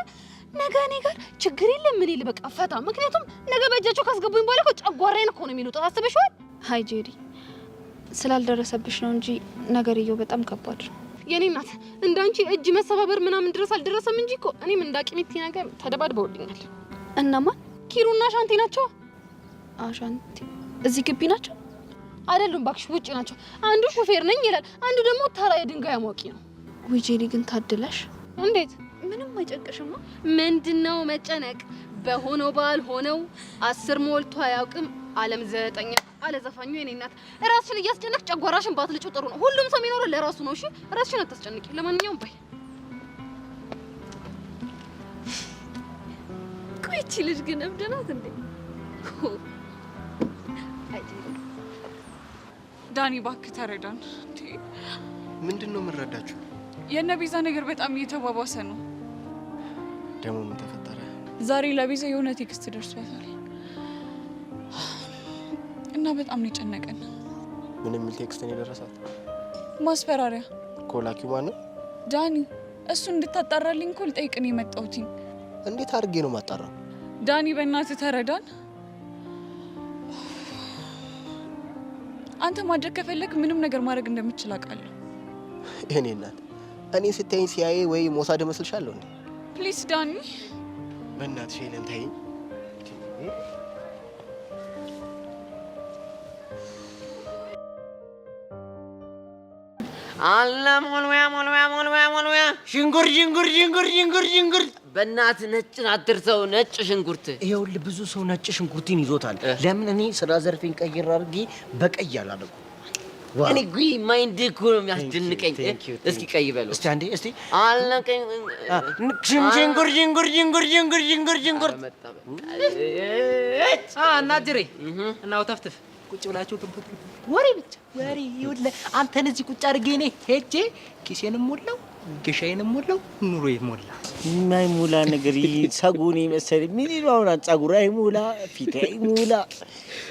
ነገ እኔ ጋር ችግር የለም ምን ይል በቃ ፈታ። ምክንያቱም ነገ በእጃቸው ካስገቡኝ በኋላ እኮ ጨጓራዬን እኮ ነው የሚሉት። አስበሽዋል? ሃይ ጄሪ ስላልደረሰብሽ ነው እንጂ ነገርየው በጣም ከባድ ነው። የኔ እናት እንዳንቺ እጅ መሰባበር ምናምን ድረስ አልደረሰም እንጂ እኮ እኔም እንዳቂሚቲ ነገር ተደባድበውልኛል። እነማን? ኪሩና ሻንቲ ናቸው። አሻንቲ እዚህ ግቢ ናቸው አይደሉም? እባክሽ ውጪ ናቸው። አንዱ ሹፌር ነኝ ይላል፣ አንዱ ደግሞ ተራ የድንጋይ አሟቂ ነው። ዊጄሊ ግን ታድለሽ። እንዴት? ምንም አይጨንቅሽማ። ምንድነው መጨነቅ? በሆነው ባልሆነው 10 ሞልቶ አያውቅም ዓለም ዘጠኝ አለ ዘፋኙ የኔ እናት። ራስሽን እያስጨነቅ ጨጓራሽን ባትልጩ ጥሩ ነው። ሁሉም ሰው የሚኖረው ለራሱ ነው። እሺ ራስሽን አታስጨንቂ። ለማንኛውም ባይ ቆይቺ ልጅ ግን እብድ ናት እንዴ? ዳኒ እባክህ ተረዳን። ምንድነው የምንረዳችሁ? የእነ ቤዛ ነገር በጣም እየተባባሰ ነው። ደግሞ ምን ተፈጠረ? ዛሬ ለቤዛ የሆነ ቴክስት ደርሷታል እና በጣም ነው የጨነቀን። ምን የሚል ቴክስት ነው የደረሳት? ማስፈራሪያ። ኮላኪው ማን ነው? ዳኒ። እሱ እንድታጣራልኝ እኮ ልጠይቅ ነው የመጣሁት። እንዴት አድርጌ ነው ማጣራው? ዳኒ በእናትህ ተረዳን። አንተ ማድረግ ከፈለክ ምንም ነገር ማድረግ እንደምትችል አውቃለሁ። እኔ እናት እኔ ስታይኝ ሲያይ ወይ ሞሳድ መስልሻለሁ እንዴ? ፕሊስ ዳኒ በእናትሽ ሄለን ታይኝ። አለ ሞልሙያ ሽንኩርት በእናትህ ነጭን አትርሰው። ነጭ ሽንኩርት ይኸውልህ፣ ብዙ ሰው ነጭ ሽንኩርትን ይዞታል። ለምን እኔ ስራ ዘርፌን ቀይር አድርጌ በቀይ አላደረኩም? እኔ ጉይ ማይንድ እኮ ነው የሚያስደንቀኝ። እስኪ ቀይ በለው እስቲ አንዴ እስቲ አልነቀኝ። ሽንኩርት እና ጅሬ እና ወተፍትፍ ቁጭ ብላችሁ ወሬ ብቻ ወሬ። ይኸውልህ አንተን እዚህ ቁጭ አድርጌ እኔ ሄጄ ኪሴንም ሞላው ግሻዬንም ሞላው ኑሮዬ ሞላ። የማይሞላ ነገር ሰጉን መሰለኝ። ምን ይለው አሁን ጸጉር አይሞላ ፊት አይሞላ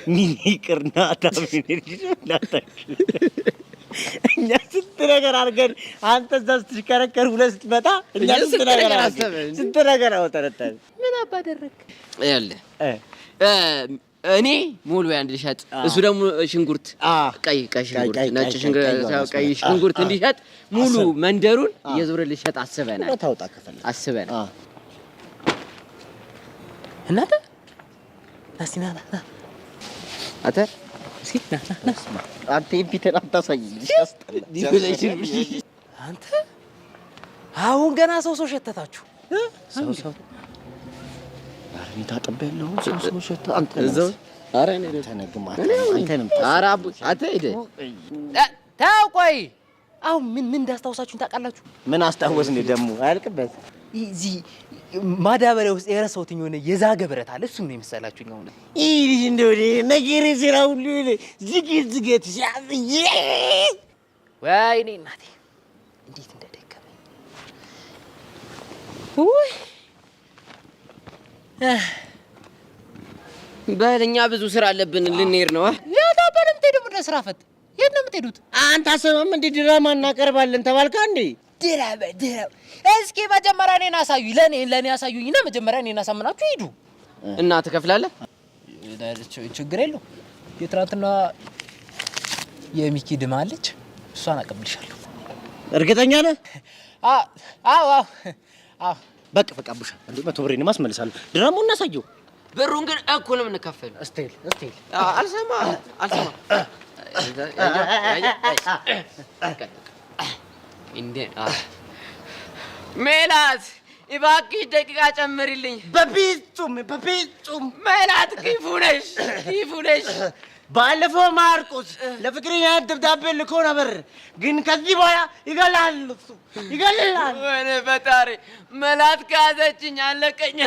ምን ይቅርና እኛ ስንት ነገር አድርገን አንተ እዛ ስትሽከረከር ሁለት ስትመጣ እኛ ስንት ነገር አወጣን። ምን አባደረክ? ይኸውልህ እኔ ሙሉ አንድ ልሸጥ፣ እሱ ደግሞ ሽንኩርት ቀይ ሽንኩርት ነጭ ሽንኩርት ቀይ ሽንኩርት እንዲሸጥ ሙሉ መንደሩን እየዞረ ልሸጥ አስበናል። ታውጣ ከፈለ አስበናል። እናንተ ናስና አተ እስኪ ና አንተ ቢተን አታሳይ አንተ አሁን ገና ሰው ሸተታችሁ። ሰው አሬ ታጠበለው ሰው ሸተ አንተ እዛው አሬ እኔ ተነግማ አንተንም ኧረ አቡ አንተ ሄደ ተው ቆይ አሁን ምን እንዳስታውሳችሁን ታውቃላችሁ? ምን አስታወስን ደግሞ አያልቅበት እዚህ ማዳበሪያ ውስጥ የረሳሁት የሆነ የዛገ ብረት አለ። እሱ ነው የመሰላችሁኝ? አሁን ይህ እንደው ነገር ስራ ሁሉ ዝግት ሲያዝኝ ወይኔ እናቴ እንዴት እንደደከመኝ። ውይ በለኛ ብዙ ስራ አለብን፣ ልንሄድ ነው። ያታበለም የምትሄዱ ወደ ስራ ፈት የት ነው የምትሄዱት? አንተ አሰማም እንደ ድራማ እናቀርባለን ተባልካ እንዴ? ድራማ እስኪ መጀመሪያ እኔን አሳዩኝ። ለኔ አሳዩኝና መጀመሪያ እኔን አሳምናችሁ ሂዱ እና ትከፍላለህ። ችግር የለው። የትናንትና የሚኪ ድማ አለች፣ እሷን አቀብልሻለሁ። እርግጠኛ ነህ? አዎ በቃ ቡሻ እንዴ 100 ብሬን ማስመልሳለሁ። ድራማው እናሳየው። ብሩን ግን እኩል ነው የምንከፈለው። እስቴል አልሰማ እንዴ ሜላት እባክሽ ደቂቃ ጨምሪልኝ። በቢጹም ሜላት ክፉ ነሽ። ባለፈው ማርቆስ ለፍቅረኛ ደብዳቤ ልኮ ነበር፣ ግን ከዚህ በኋላ ይገላል። ወይኔ ፈጣሪ፣ ሜላት ካዘችኝ አለቀኝ።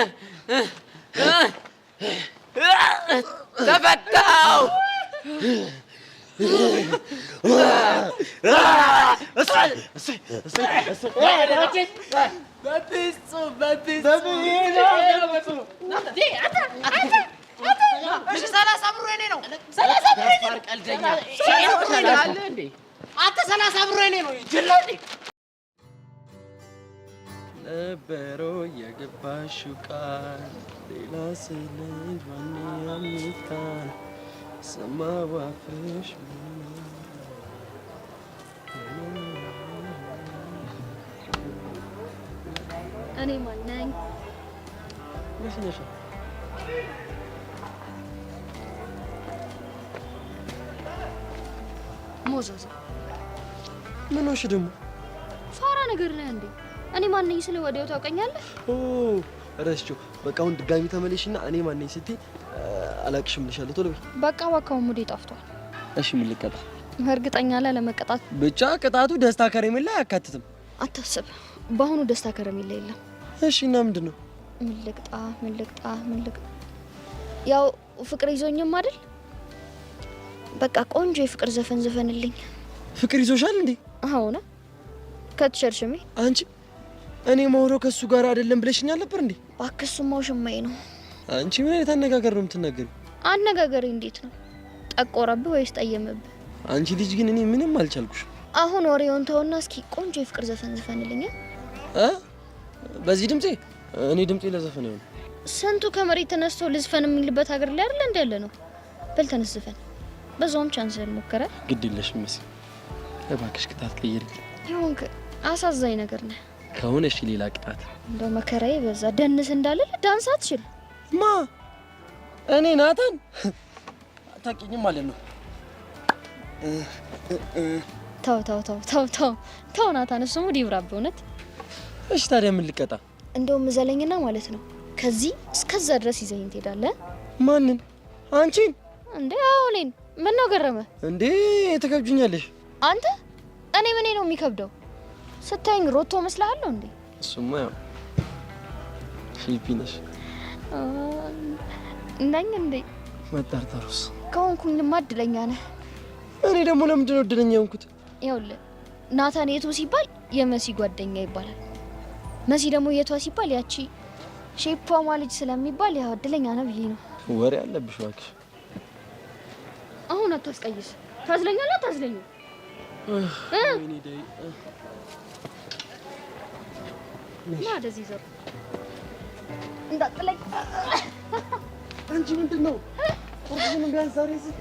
ተፈታው። ነበሮ የገባሽው ቃል ሌላ ስልሽ ማን ያምታል ሰማሁ አፍሽ እኔ ማን ነኝ? ሞዛዛ ምን ሆንሽ ደግሞ? ፋራ ነገር ነህ እንዴ? እኔ ማን ነኝ ስለ ወዲያው ታውቀኛለህ? ረስቼው በቃ አሁን ድጋሚ ተመለሽና እኔ ማን ነኝ ስትይ አላቅሽም ልሻለሁ። ቶሎ በይ። በቃ እባክህ ሙዴ ጠፍቷል። እሺ ምን ልቀጣ? እርግጠኛ ላይ ለመቀጣት ብቻ ቅጣቱ ደስታ ከረሜላ አያካትትም። አታስብ፣ በአሁኑ ደስታ ከረሜላ የለም። እሺ እና ምንድን ነው? ምን ልቅጣ? ያው ፍቅር ይዞኝም አይደል? በቃ ቆንጆ የፍቅር ዘፈን ዘፈንልኝ። ፍቅር ይዞሻል እንዴ? አሁን ከትሸርሽሜ አንቺ እኔ ማውራው ከሱ ጋር አይደለም ብለሽኛል ነበር እንዴ? እባክህ እሱማው ሽማዬ ነው። አንቺ ምን አይነት አነጋገር ነው የምትናገሪው? አነጋገሬ እንዴት ነው? ጠቆረብህ ወይስ ጠየመብህ? አንቺ ልጅ ግን እኔ ምንም አልቻልኩሽም። አሁን ወሬውን ተውና እስኪ ቆንጆ የፍቅር ዘፈን ዘፈንልኝ። በዚህ ድምጼ? እኔ ድምጼ ለዘፈን ይሆን? ስንቱ ከመሬት ተነስቶ ልዝፈን የሚልበት ሀገር ላይ አይደል እንደ ያለ ነው። በል ተነስ ዘፈን። በዛውም ቻንስን ሞከረ። ግድ የለሽም መሲ፣ እባክሽ ቅጣት ቀይሪኝ። ይሁንክ አሳዛኝ ነገር ነህ። ከሆነ እሺ ሌላ ቅጣት። እንደው መከራዬ በዛ። ደንስ እንዳለ ዳንስ አትችል። ማ እኔ ናታን አታውቂኝም ማለት ነው። ተው ናታን፣ እሱ ሙድ ይብራብ እውነት። እሺ ታዲያ ምን ልቀጣ? እንደውም ዘለኝና ማለት ነው ከዚህ እስከዛ ድረስ ይዘኝ ትሄዳለህ። ማንን? አንቺን እንዴ? አዎ እኔን። ምን ነው ገረመ እንዴ? ትከብጂኛለሽ አንተ። እኔ ምን ነው የሚከብደው? ስታይኝ ሮቶ መስላለሁ እንዴ? እሱማ ያው ፊሊፒንስ ነኝ እንዴ? መጠርጠሩስ ከሆንኩኝማ እድለኛ ነህ። እኔ ደግሞ ለምንድን ነው እድለኛ የሆንኩት? ይኸውልህ ናታን የቱ ሲባል የመሲ ጓደኛ ይባላል። መሲ ደግሞ የቷ ሲባል ያቺ ሼፓማ ልጅ ስለሚባል ያው እድለኛ ነህ ብዬ ነው። ወሬ አለብሽ እባክሽ። አሁን አታስቀይስ። ታዝለኛለህ አታዝለኝም? ወይኔ ዳይ ና ወደዚህ ዘር እንዳጥለኝ። አንቺ ምንድን ነው ቁርጥሽን ቢያንስ ዛሬ እዚህ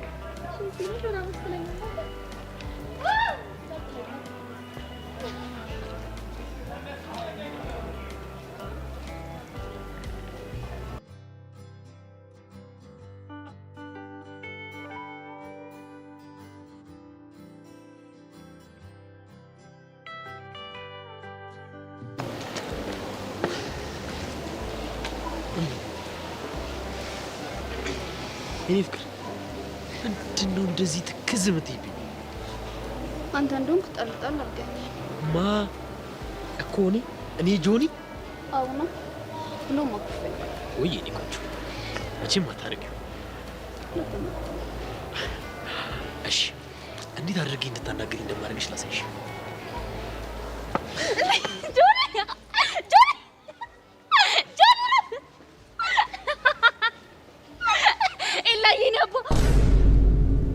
እኔ ፍቅር ምንድን ነው እንደዚህ ትክዝ የምትይብኝ? አንተ እንደውም ትጠልጣል አድርገኛል። ማ እኮ እኔ ጆኒ? አዎ ነው ብሎ ማክፈል ወይ እኔ ቆንጆ መቼም አታደርጊው። እሺ እንዴት አድርጌ እንድታናገሪ እንደማደርግሽ ላሳይሽ።